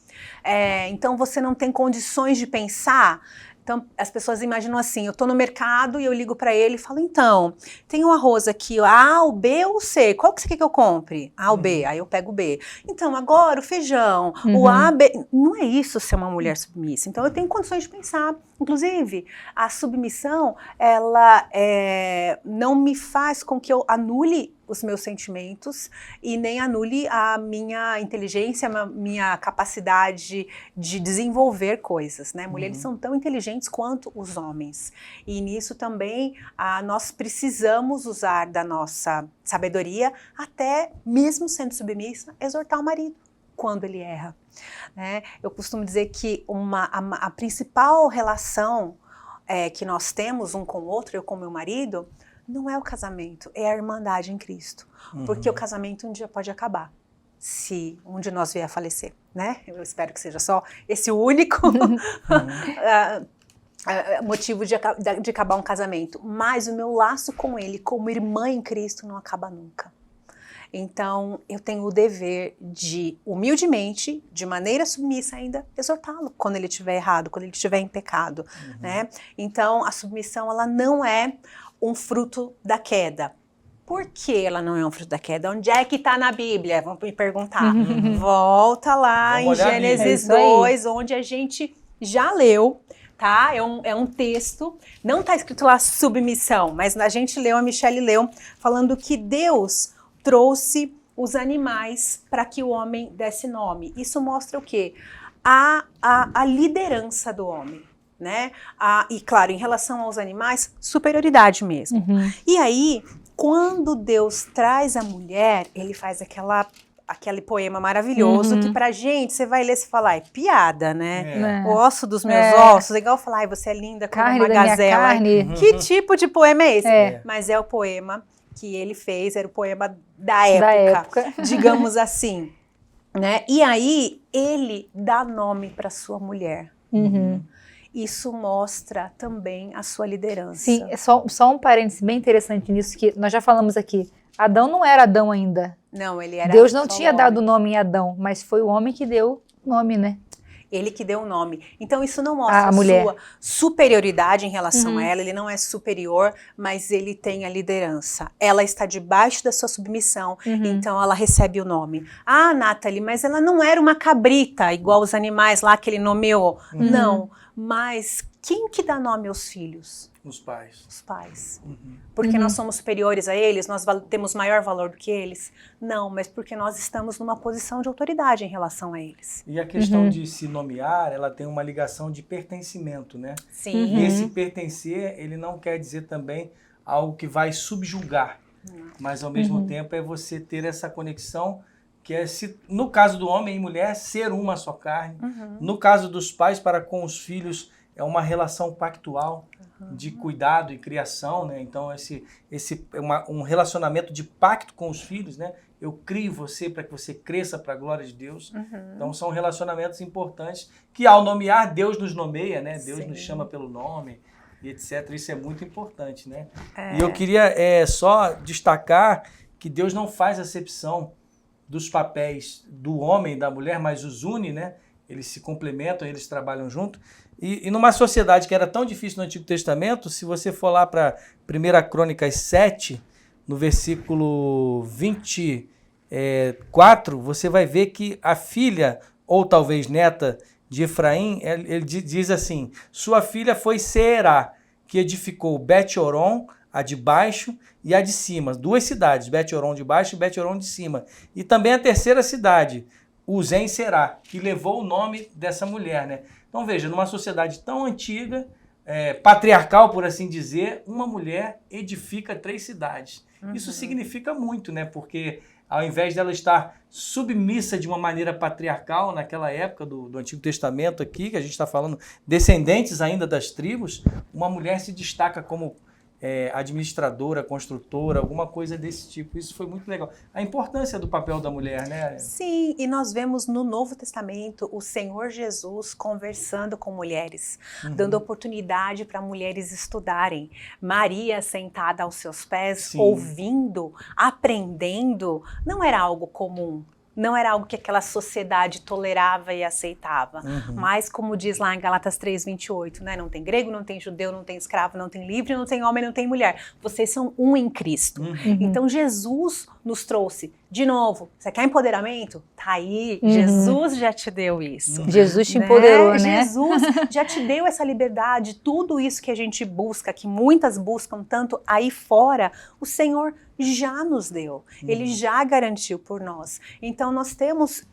Então, você não tem condições de pensar. Então, as pessoas imaginam assim, eu tô no mercado e eu ligo para ele e falo, então, tem um arroz aqui, A, o B ou o C, qual que você quer que eu compre? A ou B, aí eu pego o B. Então, agora o feijão, o A, B, não é isso ser uma mulher submissa. Então, eu tenho condições de pensar. Inclusive, a submissão, ela não me faz com que eu anule os meus sentimentos e nem anule a minha inteligência, a minha capacidade de desenvolver coisas, né? Mulheres são tão inteligentes quanto os homens. E nisso também nós precisamos usar da nossa sabedoria, até mesmo sendo submissa, exortar o marido quando ele erra, né? Eu costumo dizer que a principal relação que nós temos um com o outro, eu com meu marido, não é o casamento, é a irmandade em Cristo. Porque o casamento um dia pode acabar, se um de nós vier a falecer, né? Eu espero que seja só esse o único motivo de acabar um casamento. Mas o meu laço com ele, como irmã em Cristo, não acaba nunca. Então, eu tenho o dever de, humildemente, de maneira submissa ainda, exortá-lo quando ele estiver errado, quando ele estiver em pecado, né? Então, a submissão, ela não é um fruto da queda. Por que ela não é um fruto da queda? Onde é que está na Bíblia? Vão me perguntar. Volta lá em Gênesis 2, onde a gente já leu, tá? É um texto, não está escrito lá submissão, mas a gente leu, a Michelle leu, falando que Deus trouxe os animais para que o homem desse nome. Isso mostra o quê? A liderança do homem, né? E claro, em relação aos animais, superioridade mesmo. E aí, quando Deus traz a mulher, ele faz aquele poema maravilhoso que pra gente, você vai ler e fala, é piada, né? O osso dos meus ossos, igual falar, você é linda como Carne uma da minha gazela. carne. Que tipo de poema é esse? Mas é o poema que ele fez, era o poema da época. Digamos assim, né? E aí, ele dá nome para sua mulher. Isso mostra também a sua liderança. Sim, só um parênteses bem interessante nisso, que nós já falamos aqui. Adão não era Adão ainda. Não, ele era Deus não só tinha o dado homem. nome em Adão, mas foi o homem que deu nome, né? Ele que deu o nome. Então isso não mostra A mulher. sua superioridade em relação a ela, ele não é superior, mas ele tem a liderança. Ela está debaixo da sua submissão, então ela recebe o nome. Ah, Nathalie, mas ela não era uma cabrita, igual os animais lá que ele nomeou. Não, mas quem que dá nome aos filhos? Os pais. Os pais. Porque nós somos superiores a eles, nós temos maior valor do que eles? Não, mas porque nós estamos numa posição de autoridade em relação a eles. E a questão de se nomear, ela tem uma ligação de pertencimento, né? Sim. E esse pertencer, ele não quer dizer também algo que vai subjugar, mas ao mesmo tempo é você ter essa conexão que é, no caso do homem e mulher, ser uma só carne. No caso dos pais para com os filhos, é uma relação pactual de cuidado e criação, né? Então um relacionamento de pacto com os filhos, né? Eu crio você para que você cresça para a glória de Deus. Então são relacionamentos importantes que ao nomear, Deus nos nomeia, né? Deus nos chama pelo nome e etc. Isso é muito importante, né? E eu queria só destacar que Deus não faz acepção dos papéis do homem e da mulher, mas os une, né? Eles se complementam, eles trabalham junto. E numa sociedade que era tão difícil no Antigo Testamento, se você for lá para 1 Crônicas 7, no versículo 24, você vai ver que a filha, ou talvez neta de Efraim, ele diz assim, sua filha foi Seerá, que edificou Bet-Horon, a de baixo e a de cima. 2 cidades, Bet-Horon de baixo e Bet-Horon de cima. E também a terceira cidade, Uzem-Será, que levou o nome dessa mulher, né? Então veja, numa sociedade tão antiga, patriarcal, por assim dizer, uma mulher edifica 3 cidades. Isso significa muito, né? Porque ao invés dela estar submissa de uma maneira patriarcal naquela época do Antigo Testamento aqui, que a gente está falando, descendentes ainda das tribos, uma mulher se destaca como administradora, construtora, alguma coisa desse tipo. Isso foi muito legal. A importância do papel da mulher, né? Sim, e nós vemos no Novo Testamento o Senhor Jesus conversando com mulheres, dando oportunidade para mulheres estudarem. Maria sentada aos seus pés, ouvindo, aprendendo, não era algo comum. Não era algo que aquela sociedade tolerava e aceitava. Mas, como diz lá em Gálatas 3:28, né? Não tem grego, não tem judeu, não tem escravo, não tem livre, não tem homem, não tem mulher. Vocês são um em Cristo. Então, Jesus nos trouxe, de novo, você quer empoderamento? Tá aí, Jesus já te deu isso. Jesus te empoderou, né? Jesus já te deu essa liberdade, tudo isso que a gente busca, que muitas buscam tanto aí fora, o Senhor já nos deu. Ele já garantiu por nós. Então, nós temos,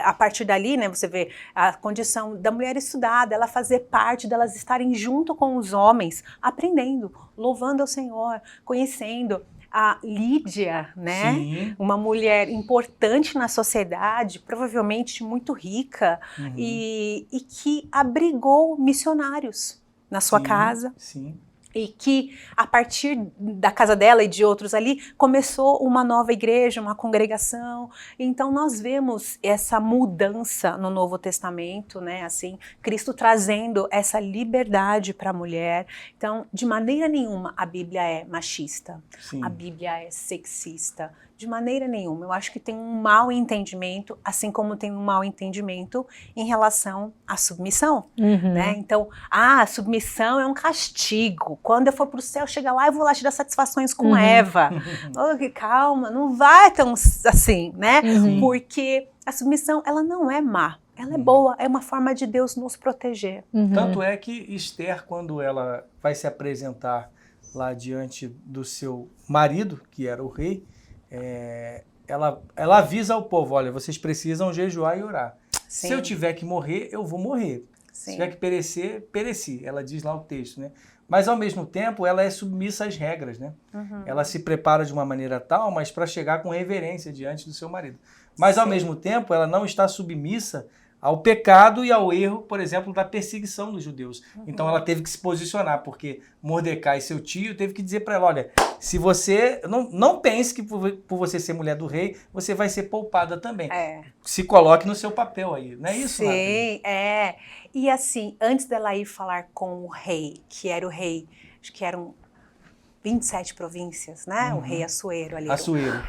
a partir dali, né, você vê a condição da mulher estudada, ela fazer parte, delas estarem junto com os homens, aprendendo, louvando ao Senhor, conhecendo. A Lídia, né? Sim. Uma mulher importante na sociedade, provavelmente muito rica, e que abrigou missionários na sua casa. Sim. E que, a partir da casa dela e de outros ali, começou uma nova igreja, uma congregação. Então, nós vemos essa mudança no Novo Testamento, né? Assim, Cristo trazendo essa liberdade para a mulher. Então, de maneira nenhuma, a Bíblia é machista. A Bíblia é sexista. De maneira nenhuma. Eu acho que tem um mau entendimento, assim como tem um mau entendimento em relação à submissão. Né? Então, a submissão é um castigo. Quando eu for para o céu, chega lá e vou lá tirar satisfações com Eva. Oh, calma, não vai tão assim, né? Porque a submissão, ela não é má. Ela é boa, é uma forma de Deus nos proteger. Tanto é que Esther, quando ela vai se apresentar lá diante do seu marido, que era o rei, ela avisa ao povo, olha, vocês precisam jejuar e orar. Se eu tiver que morrer, eu vou morrer. Se tiver que perecer, pereci. Ela diz lá o texto, né? Mas, ao mesmo tempo, ela é submissa às regras, né? Ela se prepara de uma maneira tal, mas para chegar com reverência diante do seu marido. Mas, ao mesmo tempo, ela não está submissa ao pecado e ao erro, por exemplo, da perseguição dos judeus. Então ela teve que se posicionar, porque Mordecai, seu tio, teve que dizer para ela, olha, se você não pense que por você ser mulher do rei, você vai ser poupada também. Se coloque no seu papel aí, não é isso, Sim, Nathalie? E assim, antes dela ir falar com o rei, que era o rei, acho que era 27 províncias, né? O rei Assuero ali. Assuero.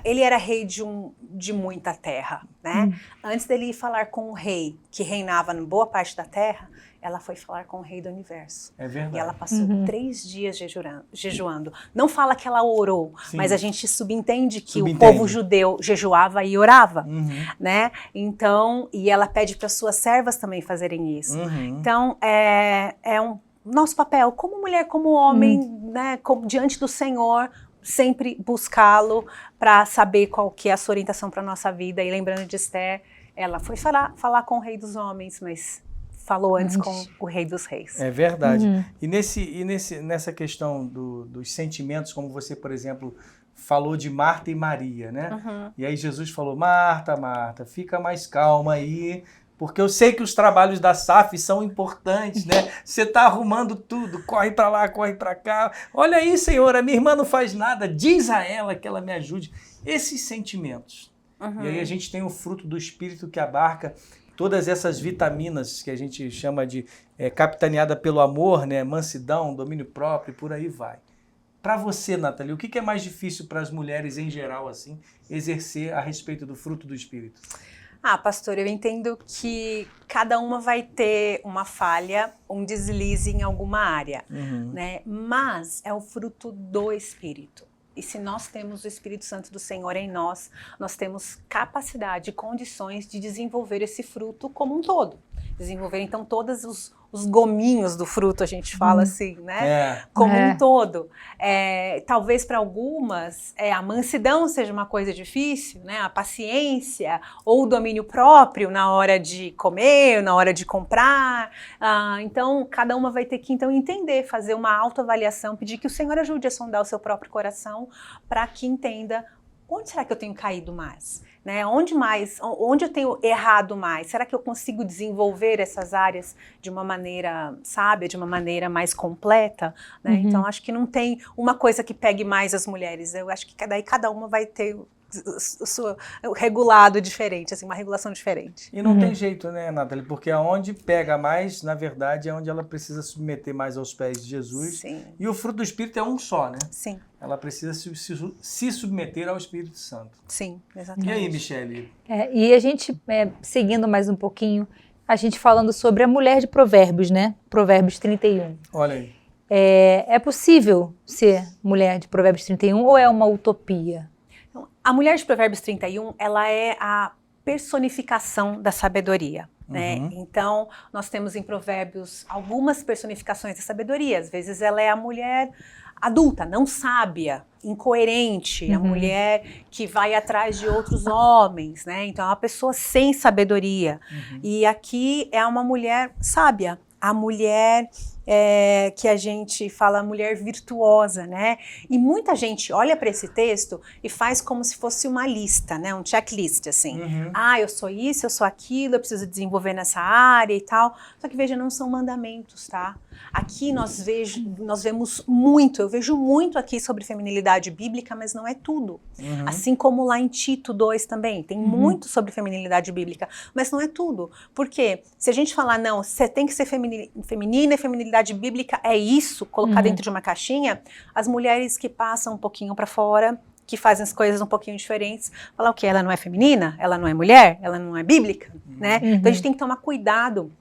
Ele era rei de muita terra, né? Antes dele ir falar com o rei que reinava em boa parte da terra, ela foi falar com o rei do universo. É verdade. E ela passou 3 dias jejuando. Não fala que ela orou, Sim. mas a gente subentende que o povo judeu jejuava e orava, né? Então, e ela pede para suas servas também fazerem isso. Então, é um nosso papel, como mulher, como homem, né, diante do Senhor, sempre buscá-lo para saber qual que é a sua orientação para a nossa vida. E lembrando de Esther, ela foi falar com o rei dos homens, mas falou antes com o rei dos reis. É verdade. E nessa questão dos sentimentos, como você, por exemplo, falou de Marta e Maria, né? E aí Jesus falou, Marta, Marta, fica mais calma aí, porque eu sei que os trabalhos da SAF são importantes, né? Você está arrumando tudo, corre para lá, corre para cá. Olha aí, Senhor, a minha irmã não faz nada, diz a ela que ela me ajude. Esses sentimentos. E aí a gente tem o fruto do Espírito que abarca todas essas vitaminas que a gente chama de capitaneada pelo amor, né? Mansidão, domínio próprio e por aí vai. Para você, Nathalie, o que é mais difícil para as mulheres em geral, assim, exercer a respeito do fruto do Espírito? Pastor, eu entendo que cada uma vai ter uma falha, um deslize em alguma área, né? Mas é o fruto do Espírito. E se nós temos o Espírito Santo do Senhor em nós, nós temos capacidade e condições de desenvolver esse fruto como um todo. Desenvolver, então, todos os gominhos do fruto, a gente fala assim, né? Como um todo. Talvez para algumas, a mansidão seja uma coisa difícil, né? A paciência ou o domínio próprio na hora de comer, na hora de comprar. Então, cada uma vai ter que, então, entender, fazer uma autoavaliação, pedir que o Senhor ajude a sondar o seu próprio coração para que entenda onde será que eu tenho caído mais? Né? Onde eu tenho errado mais? Será que eu consigo desenvolver essas áreas de uma maneira sábia, de uma maneira mais completa? Né? Então, acho que não tem uma coisa que pegue mais as mulheres. Eu acho que daí cada uma vai ter o regulado diferente, assim, uma regulação diferente. E não tem jeito, né, Nathalie? Porque aonde pega mais, na verdade, é onde ela precisa submeter mais aos pés de Jesus. Sim. E o fruto do Espírito é um só, né? Sim. Ela precisa se submeter ao Espírito Santo. Sim, exatamente. E aí, Michele? E a gente, seguindo mais um pouquinho, a gente falando sobre a mulher de Provérbios, né? Provérbios 31. Olha aí. É possível ser mulher de Provérbios 31 ou é uma utopia? Então, a mulher de Provérbios 31, ela é a personificação da sabedoria. Né? Então, nós temos em Provérbios algumas personificações da sabedoria. Às vezes ela é a mulher adulta, não sábia, incoerente, a mulher que vai atrás de outros homens, né? Então é uma pessoa sem sabedoria. E aqui é uma mulher sábia, a mulher que a gente fala mulher virtuosa, né? E muita gente olha para esse texto e faz como se fosse uma lista, né? Um checklist, assim. Eu sou isso, eu sou aquilo, eu preciso desenvolver nessa área e tal. Só que, veja, não são mandamentos, tá? Aqui nós vemos muito, eu vejo muito aqui sobre feminilidade bíblica, mas não é tudo. Assim como lá em Tito 2 também, tem muito sobre feminilidade bíblica, mas não é tudo. Por quê? Se a gente falar, não, você tem que ser feminina e feminilidade bíblica é isso, colocar dentro de uma caixinha, as mulheres que passam um pouquinho para fora, que fazem as coisas um pouquinho diferentes, falar o quê? Ela não é feminina? Ela não é mulher? Ela não é bíblica? Né? Então a gente tem que tomar cuidado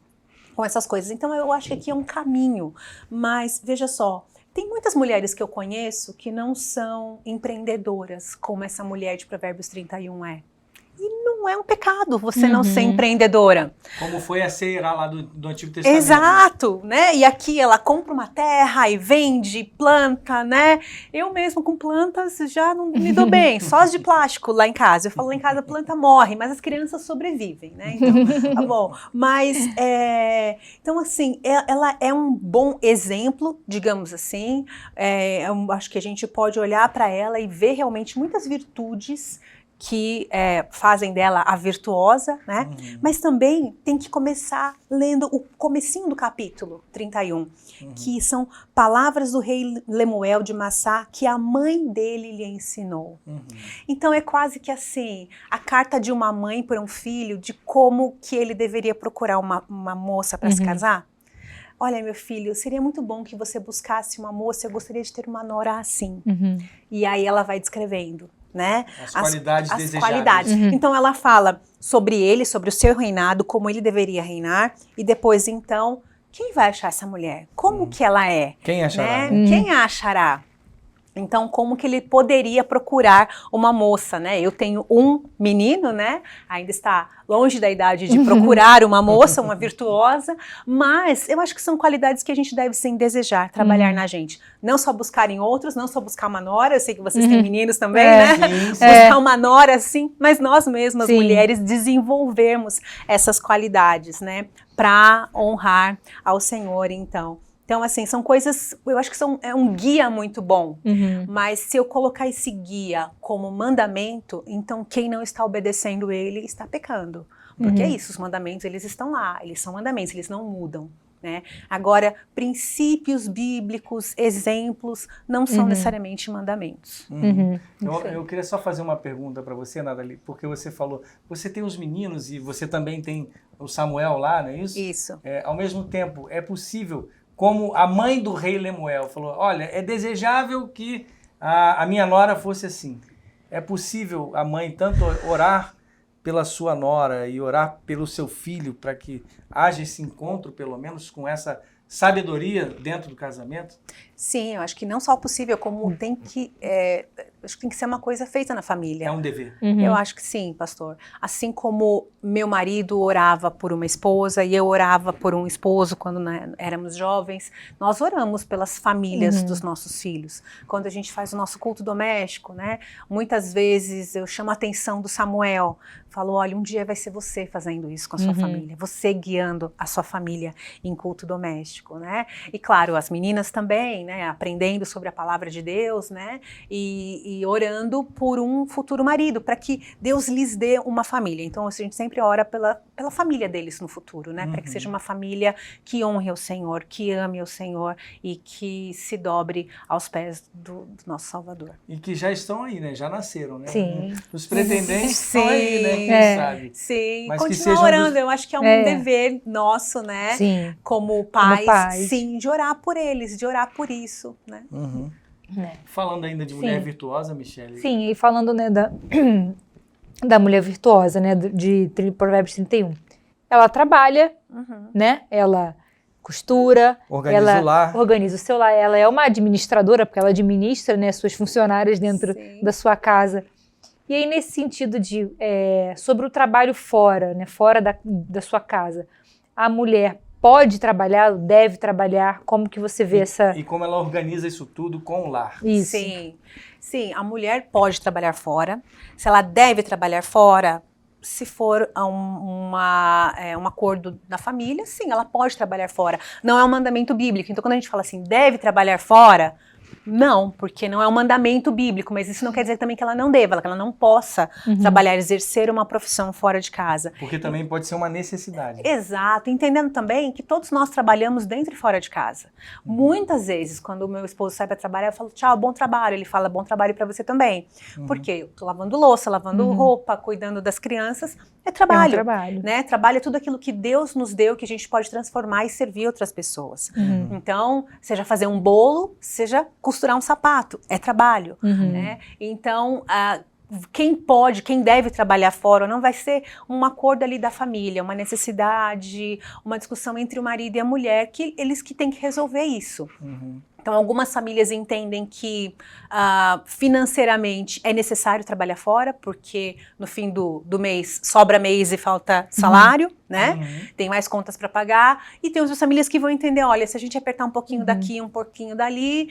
com essas coisas. Então eu acho que aqui é um caminho, mas veja só, tem muitas mulheres que eu conheço que não são empreendedoras, como essa mulher de Provérbios 31 é. E não é um pecado você não ser empreendedora. Como foi a Seirá lá do Antigo Testamento. Exato, né? E aqui ela compra uma terra e vende, planta, né? Eu mesmo com plantas já não me dou bem, só as de plástico lá em casa. Eu falo lá em casa, a planta morre, mas as crianças sobrevivem, né? Então, tá bom. Mas, então assim, ela é um bom exemplo, digamos assim. Eu acho que a gente pode olhar para ela e ver realmente muitas virtudes que fazem dela a virtuosa, né? Mas também tem que começar lendo o comecinho do capítulo 31, que são palavras do rei Lemuel de Massá que a mãe dele lhe ensinou. Então é quase que assim, a carta de uma mãe para um filho de como que ele deveria procurar uma moça para se casar. olha, meu filho, seria muito bom que você buscasse uma moça, eu gostaria de ter uma nora assim. E aí ela vai descrevendo, né? As qualidades as desejáveis. qualidades. Então ela fala sobre ele, sobre o seu reinado, como ele deveria reinar, e depois então, quem vai achar essa mulher? Como que ela é? Quem achará? Né? Quem a achará? Então, como que ele poderia procurar uma moça, né? Eu tenho um menino, né? Ainda está longe da idade de procurar uma moça, uma virtuosa, mas eu acho que são qualidades que a gente deve sim desejar, trabalhar na gente. Não só buscar em outros, não só buscar uma nora, eu sei que vocês têm meninos também, né? Sim, Buscar uma nora, sim, mas nós mesmas, Sim. mulheres, desenvolvermos essas qualidades, né? Para honrar ao Senhor, então. Então, assim, são coisas, eu acho que é um guia muito bom, mas se eu colocar esse guia como mandamento, então quem não está obedecendo ele está pecando. Porque é isso, os mandamentos, eles estão lá, eles são mandamentos, eles não mudam, né? Agora, princípios bíblicos, exemplos, não são necessariamente mandamentos. Eu queria só fazer uma pergunta para você, Nathalie, porque você falou, você tem os meninos e você também tem o Samuel lá, não é isso? Isso. Ao mesmo tempo, é possível, como a mãe do rei Lemuel falou, olha, é desejável que a minha nora fosse assim. É possível a mãe tanto orar pela sua nora e orar pelo seu filho para que haja esse encontro, pelo menos, com essa sabedoria dentro do casamento? Sim, eu acho que não só possível, como tem que, acho que tem que ser uma coisa feita na família. É um dever. Eu acho que sim, pastor. Assim como meu marido orava por uma esposa e eu orava por um esposo quando éramos jovens, nós oramos pelas famílias dos nossos filhos. Quando a gente faz o nosso culto doméstico, né? Muitas vezes eu chamo a atenção do Samuel, falo, olha, um dia vai ser você fazendo isso com a sua família, você guiando a sua família em culto doméstico, né? E claro, as meninas também, né? Aprendendo sobre a palavra de Deus, né? E orando por um futuro marido, para que Deus lhes dê uma família. Então, a gente sempre ora pela família deles no futuro, né? Para que seja uma família que honre o Senhor, que ame o Senhor e que se dobre aos pés do nosso Salvador. E que já estão aí, né? Já nasceram, né? Sim. Os pretendentes estão aí, né? Quem sabe? Sim, Mas que continuar sejam orando, eu acho que é um dever nosso, né? Sim. Como pais, pais. sim, de orar por eles, de orar por isso, né? Falando ainda de mulher virtuosa, Michele. Sim, e falando, né, da mulher virtuosa, né, de Provérbios 31. Ela trabalha, né, ela costura, Organiza ela o lar. organiza o seu lar, ela é uma administradora, porque ela administra, né, suas funcionárias dentro da sua casa. E aí, nesse sentido de, sobre o trabalho fora, né, fora da sua casa, a mulher pode trabalhar, deve trabalhar, como que você vê essa... E como ela organiza isso tudo com o lar. Isso. Sim, a mulher pode trabalhar fora. Se ela deve trabalhar fora, se for um acordo da família, sim, ela pode trabalhar fora. Não é um mandamento bíblico. Então, quando a gente fala assim, deve trabalhar fora, não, porque não é um mandamento bíblico, mas isso não quer dizer também que ela não deva, que ela não possa trabalhar, exercer uma profissão fora de casa. Porque também pode ser uma necessidade. Exato, entendendo também que todos nós trabalhamos dentro e fora de casa. Muitas vezes, quando o meu esposo sai para trabalhar, eu falo, tchau, bom trabalho. Ele fala, bom trabalho para você também. Porque eu tô lavando louça, lavando roupa, cuidando das crianças. É trabalho, trabalho. né? Trabalho é tudo aquilo que Deus nos deu, que a gente pode transformar e servir outras pessoas. Então, seja fazer um bolo, seja costurar um sapato, é trabalho, né? Então, quem deve trabalhar fora não vai ser um acordo ali da família, uma necessidade, uma discussão entre o marido e a mulher, que eles que têm que resolver isso. Então, algumas famílias entendem que financeiramente é necessário trabalhar fora, porque no fim do mês sobra mês e falta salário, né? Tem mais contas para pagar. E tem outras famílias que vão entender, olha, se a gente apertar um pouquinho daqui, um pouquinho dali,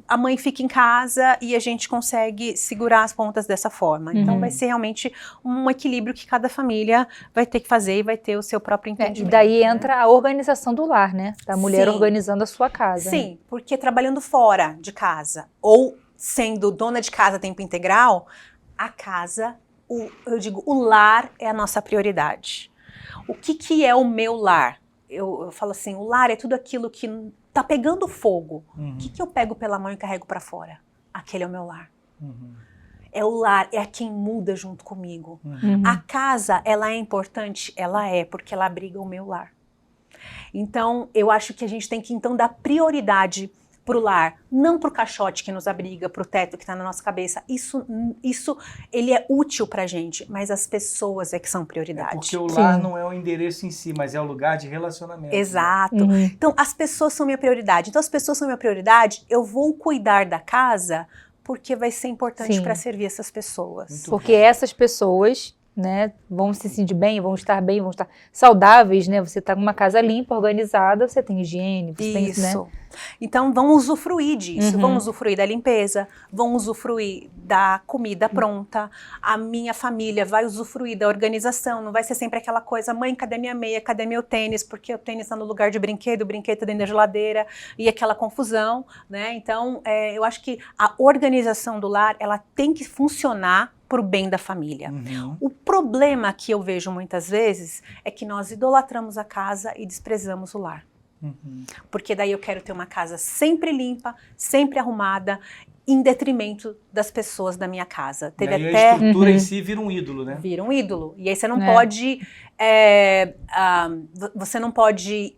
a mãe fica em casa e a gente consegue segurar as pontas dessa forma. Então, vai ser realmente um equilíbrio que cada família vai ter que fazer e vai ter o seu próprio entendimento. E daí entra a organização do lar, né? Da mulher Sim. organizando a sua casa. Sim, porque trabalhando fora de casa ou sendo dona de casa a tempo integral, a casa, o lar é a nossa prioridade. O que é o meu lar? Eu falo assim, o lar é tudo aquilo que tá pegando fogo. O que eu pego pela mão e carrego para fora? Aquele é o meu lar. É o lar, é a quem muda junto comigo. A casa, ela é importante? Ela é, porque ela abriga o meu lar. Então, eu acho que a gente tem que, então, dar prioridade para o lar, não para o caixote que nos abriga, para o teto que está na nossa cabeça. Isso, ele é útil para a gente, mas as pessoas é que são prioridade. Porque o lar não é o endereço em si, mas é o lugar de relacionamento. Exato. Uhum. Então, as pessoas são minha prioridade. Então, as pessoas são minha prioridade, eu vou cuidar da casa porque vai ser importante para servir essas pessoas. Porque essas pessoas, né, vão se sentir bem, vão estar saudáveis, né? Você está com uma casa limpa, organizada, você tem higiene, você tem, né? Então vão usufruir disso, vão usufruir da limpeza, vão usufruir da comida pronta, a minha família vai usufruir da organização, não vai ser sempre aquela coisa, mãe, cadê minha meia, cadê meu tênis, porque o tênis está no lugar de brinquedo, o brinquedo está dentro da geladeira, e aquela confusão, né? Então, eu acho que a organização do lar, ela tem que funcionar para o bem da família. O problema que eu vejo muitas vezes é que nós idolatramos a casa e desprezamos o lar. Porque daí eu quero ter uma casa sempre limpa, sempre arrumada, em detrimento das pessoas da minha casa. Teve e até a estrutura em si vira um ídolo, né? Vira um ídolo. E aí você não pode, você não pode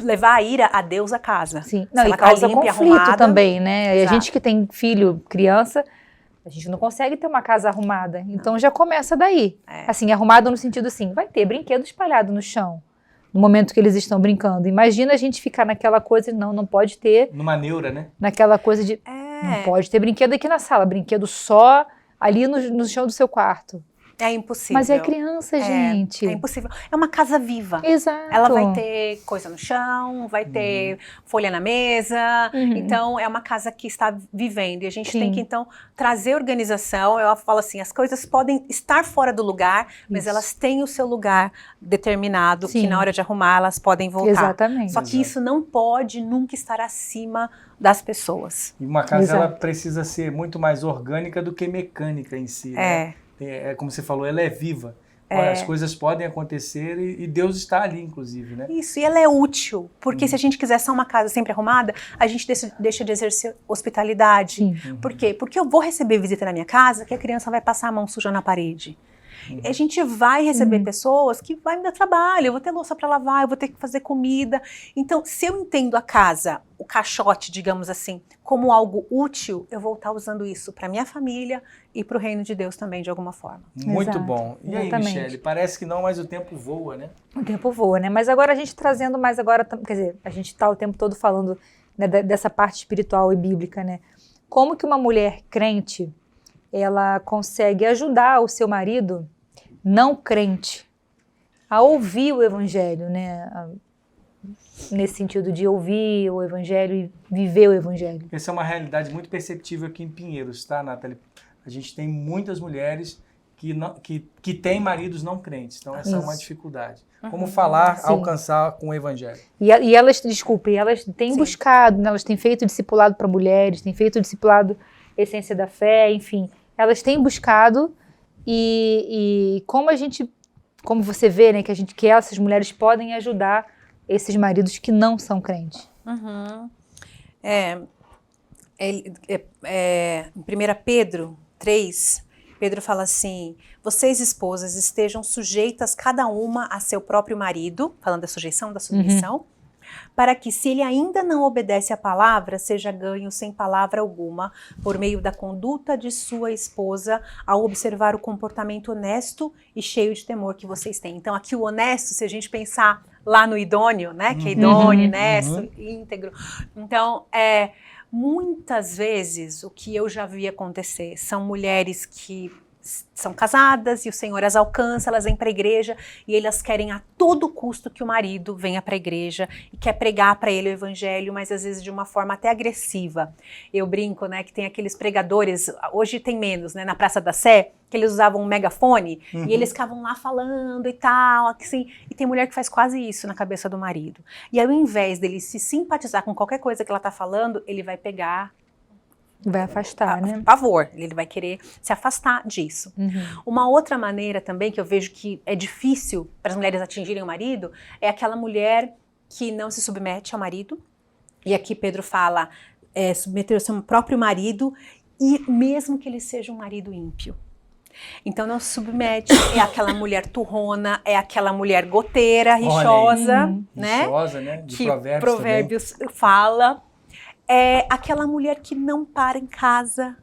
levar a ira a Deus a casa. Sim. Não, e causa conflito também, né? E a gente que tem filho, criança, a gente não consegue ter uma casa arrumada. Então já começa daí. Assim, arrumado no sentido assim, vai ter brinquedo espalhado no chão. No momento que eles estão brincando. Imagina a gente ficar naquela coisa, não pode ter... Numa neura, né? Naquela coisa de, não pode ter brinquedo aqui na sala, brinquedo só ali no chão do seu quarto. É impossível. Mas é criança, gente. É impossível. É uma casa viva. Exato. Ela vai ter coisa no chão, vai ter folha na mesa. Então, é uma casa que está vivendo. E a gente tem que, então, trazer organização. Eu falo assim, as coisas podem estar fora do lugar, mas elas têm o seu lugar determinado, que na hora de arrumar, elas podem voltar. Exatamente. Só que isso não pode nunca estar acima das pessoas. E uma casa, ela precisa ser muito mais orgânica do que mecânica em si, né? Como você falou, ela é viva. As coisas podem acontecer e Deus está ali, inclusive, né? Isso, e ela é útil, porque se a gente quiser só uma casa sempre arrumada, a gente deixa de exercer hospitalidade. Por quê? Porque eu vou receber visita na minha casa que a criança vai passar a mão suja na parede. A gente vai receber pessoas que vai me dar trabalho, eu vou ter louça para lavar, eu vou ter que fazer comida. Então, se eu entendo a casa, o caixote, digamos assim, como algo útil, eu vou estar usando isso para minha família e para o reino de Deus também, de alguma forma. Muito bom. E aí, Michele, parece que não, mas o tempo voa, né? O tempo voa, né? Mas agora a gente trazendo mais agora, quer dizer, a gente está o tempo todo falando, né, dessa parte espiritual e bíblica, né? Como que uma mulher crente, ela consegue ajudar o seu marido não crente a ouvir o evangelho, né? Nesse sentido de ouvir o evangelho e viver o evangelho. Essa é uma realidade muito perceptível aqui em Pinheiros, tá, Nathalie? A gente tem muitas mulheres que têm maridos não crentes, então essa é uma dificuldade. Como falar, alcançar com o evangelho. E elas, elas têm buscado, né? Elas têm feito discipulado para mulheres, têm feito discipulado Essência da Fé, enfim. Elas têm buscado e como você vê, né, que essas mulheres podem ajudar esses maridos que não são crentes. Em 1 Pedro 3, Pedro fala assim, vocês esposas estejam sujeitas cada uma a seu próprio marido, falando da sujeição, da submissão, para que, se ele ainda não obedece à palavra, seja ganho sem palavra alguma, por meio da conduta de sua esposa, ao observar o comportamento honesto e cheio de temor que vocês têm. Então, aqui o honesto, se a gente pensar lá no idôneo, né, que é idôneo, honesto, íntegro. Então, muitas vezes, o que eu já vi acontecer são mulheres que são casadas e o Senhor as alcança, elas vêm para a igreja e elas querem a todo custo que o marido venha para a igreja e quer pregar para ele o evangelho, mas às vezes de uma forma até agressiva. Eu brinco, né, que tem aqueles pregadores, hoje tem menos, né, na Praça da Sé, que eles usavam um megafone e eles ficavam lá falando e tal, assim, e tem mulher que faz quase isso na cabeça do marido. E ao invés dele se simpatizar com qualquer coisa que ela está falando, ele vai pegar... Vai afastar, né? Pavor, ele vai querer se afastar disso. Uma outra maneira também que eu vejo que é difícil para as mulheres atingirem o marido é aquela mulher que não se submete ao marido. E aqui Pedro fala, submeter ao seu próprio marido e mesmo que ele seja um marido ímpio. Então não se submete, é aquela mulher turrona, é aquela mulher goteira, rixosa, né? Rixosa, né? De Que Provérbios fala. É aquela mulher que não para em casa,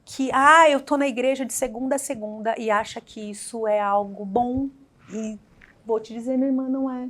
que, eu tô na igreja de segunda a segunda e acha que isso é algo bom. E vou te dizer, minha irmã, não é.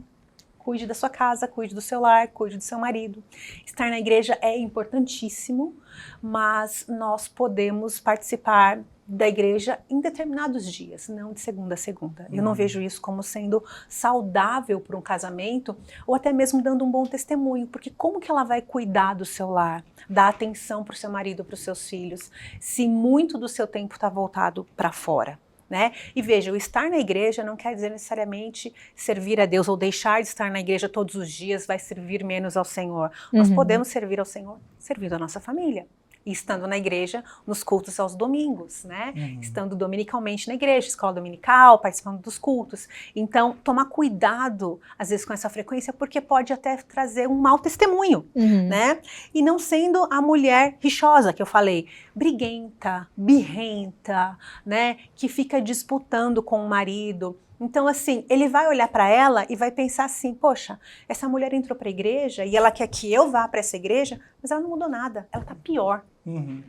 Cuide da sua casa, cuide do seu lar, cuide do seu marido. Estar na igreja é importantíssimo, mas nós podemos participar da igreja em determinados dias, não de segunda a segunda. Eu não vejo isso como sendo saudável para um casamento, ou até mesmo dando um bom testemunho, porque como que ela vai cuidar do seu lar, dar atenção para o seu marido, para os seus filhos, se muito do seu tempo está voltado para fora? Né? E veja, o estar na igreja não quer dizer necessariamente servir a Deus ou deixar de estar na igreja todos os dias vai servir menos ao Senhor. Nós podemos servir ao Senhor servindo a nossa família. E estando na igreja, nos cultos aos domingos, né? Estando dominicalmente na igreja, escola dominical, participando dos cultos. Então, tomar cuidado, às vezes, com essa frequência, porque pode até trazer um mau testemunho, né? E não sendo a mulher rixosa, que eu falei, briguenta, birrenta, né? Que fica disputando com o marido. Então, assim, ele vai olhar para ela e vai pensar assim, poxa, essa mulher entrou para a igreja e ela quer que eu vá para essa igreja, mas ela não mudou nada, ela tá pior.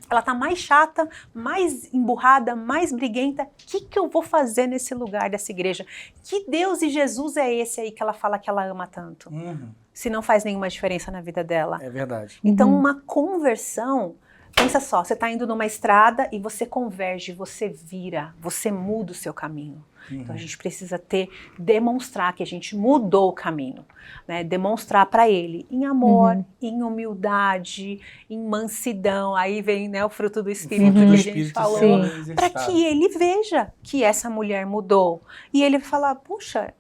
Ela tá mais chata, mais emburrada, mais briguenta. O que eu vou fazer nesse lugar dessa igreja? Que Deus e Jesus é esse aí que ela fala que ela ama tanto? Se não faz nenhuma diferença na vida dela. É verdade. Então, uma conversão... Pensa só, você está indo numa estrada e você converge, você vira, você muda o seu caminho. Então a gente precisa demonstrar que a gente mudou o caminho, né? Demonstrar para ele em amor, em humildade, em mansidão. Aí vem, né, o fruto do Espírito que a gente falou, para que ele veja que essa mulher mudou. E ele vai falar, puxa,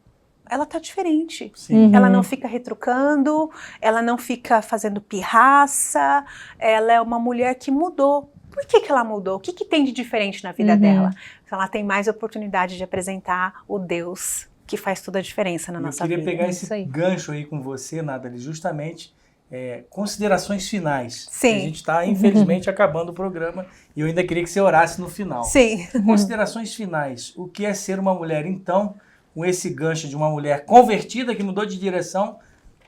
ela tá diferente. Ela não fica retrucando, ela não fica fazendo pirraça, ela é uma mulher que mudou. Por que ela mudou? O que tem de diferente na vida dela? Ela tem mais oportunidade de apresentar o Deus que faz toda a diferença na nossa vida. Eu queria pegar esse gancho aí com você, Nathalie, justamente considerações finais. Sim. A gente está, infelizmente, acabando o programa e eu ainda queria que você orasse no final. Sim. Considerações finais. O que é ser uma mulher, então, com esse gancho de uma mulher convertida que mudou de direção,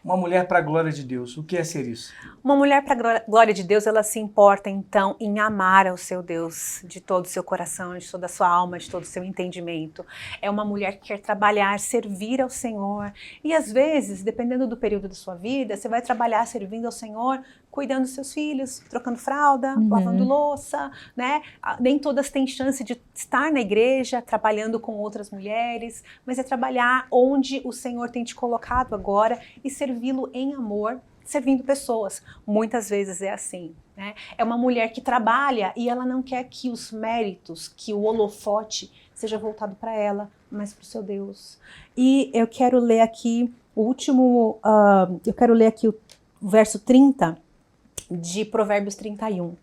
uma mulher para a glória de Deus? O que é ser isso? Uma mulher para a glória de Deus, ela se importa então em amar ao seu Deus de todo o seu coração, de toda a sua alma, de todo o seu entendimento. É uma mulher que quer trabalhar, servir ao Senhor. E às vezes, dependendo do período da sua vida, você vai trabalhar servindo ao Senhor, cuidando dos seus filhos, trocando fralda, lavando louça, né? Nem todas têm chance de estar na igreja, trabalhando com outras mulheres, mas é trabalhar onde o Senhor tem te colocado agora e servi-lo em amor, servindo pessoas. Muitas vezes é assim, né? É uma mulher que trabalha e ela não quer que os méritos, que o holofote seja voltado para ela, mas para o seu Deus. E eu quero ler aqui o verso 30 de Provérbios 31.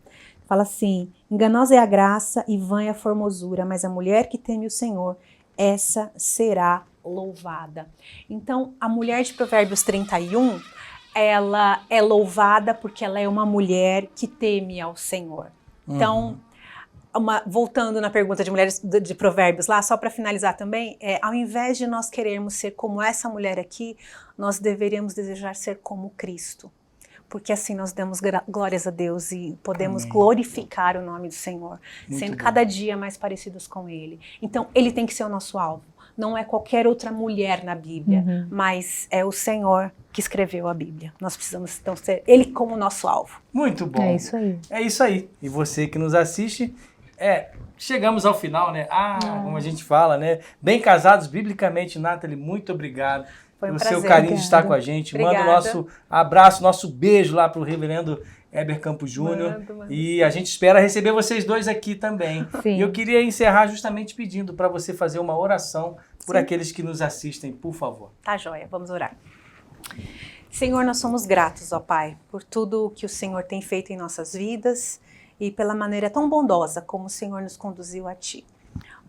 Fala assim, enganosa é a graça e vã é a formosura, mas a mulher que teme o Senhor, essa será louvada. Então, a mulher de Provérbios 31, ela é louvada porque ela é uma mulher que teme ao Senhor. Então, voltando na pergunta de mulheres de Provérbios lá, só para finalizar também, ao invés de nós querermos ser como essa mulher aqui, nós deveríamos desejar ser como Cristo. Porque assim nós damos glórias a Deus e podemos glorificar o nome do Senhor, sendo cada dia mais parecidos com Ele. Então, Ele tem que ser o nosso alvo. Não é qualquer outra mulher na Bíblia, mas é o Senhor que escreveu a Bíblia. Nós precisamos, então, ser Ele como nosso alvo. Muito bom. É isso aí. É isso aí. E você que nos assiste, chegamos ao final, né? Como a gente fala, né? Bem casados biblicamente, Nathalie, muito obrigado. Foi um pelo prazer. seu carinho de estar com a gente. Obrigada. Manda o nosso abraço, nosso beijo lá para o reverendo Heber Campos Júnior. E a gente espera receber vocês dois aqui também. Sim. E eu queria encerrar justamente pedindo para você fazer uma oração por aqueles que nos assistem, por favor. Tá joia, vamos orar. Senhor, nós somos gratos, ó Pai, por tudo que o Senhor tem feito em nossas vidas e pela maneira tão bondosa como o Senhor nos conduziu a Ti.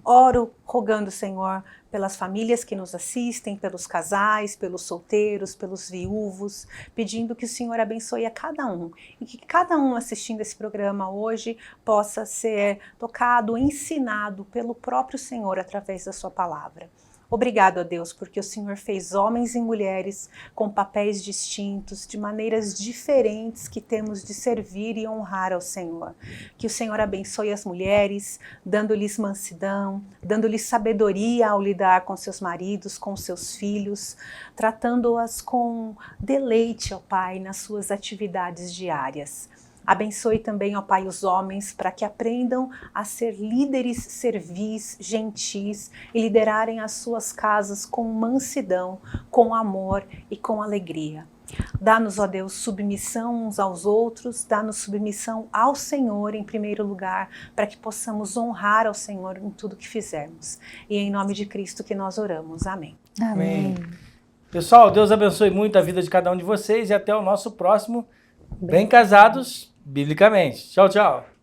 Oro rogando, Senhor, pelas famílias que nos assistem, pelos casais, pelos solteiros, pelos viúvos, pedindo que o Senhor abençoe a cada um e que cada um assistindo esse programa hoje possa ser tocado, ensinado pelo próprio Senhor através da sua palavra. Obrigado a Deus, porque o Senhor fez homens e mulheres com papéis distintos, de maneiras diferentes que temos de servir e honrar ao Senhor. Que o Senhor abençoe as mulheres, dando-lhes mansidão, dando-lhes sabedoria ao lidar com seus maridos, com seus filhos, tratando-as com deleite, ó Pai, nas suas atividades diárias. Abençoe também, ó Pai, os homens para que aprendam a ser líderes servis, gentis e liderarem as suas casas com mansidão, com amor e com alegria. Dá-nos, ó Deus, submissão uns aos outros, dá-nos submissão ao Senhor em primeiro lugar, para que possamos honrar ao Senhor em tudo que fizermos. E é em nome de Cristo que nós oramos. Amém. Amém. Pessoal, Deus abençoe muito a vida de cada um de vocês e até o nosso próximo Bem Casados Biblicamente. Tchau, tchau.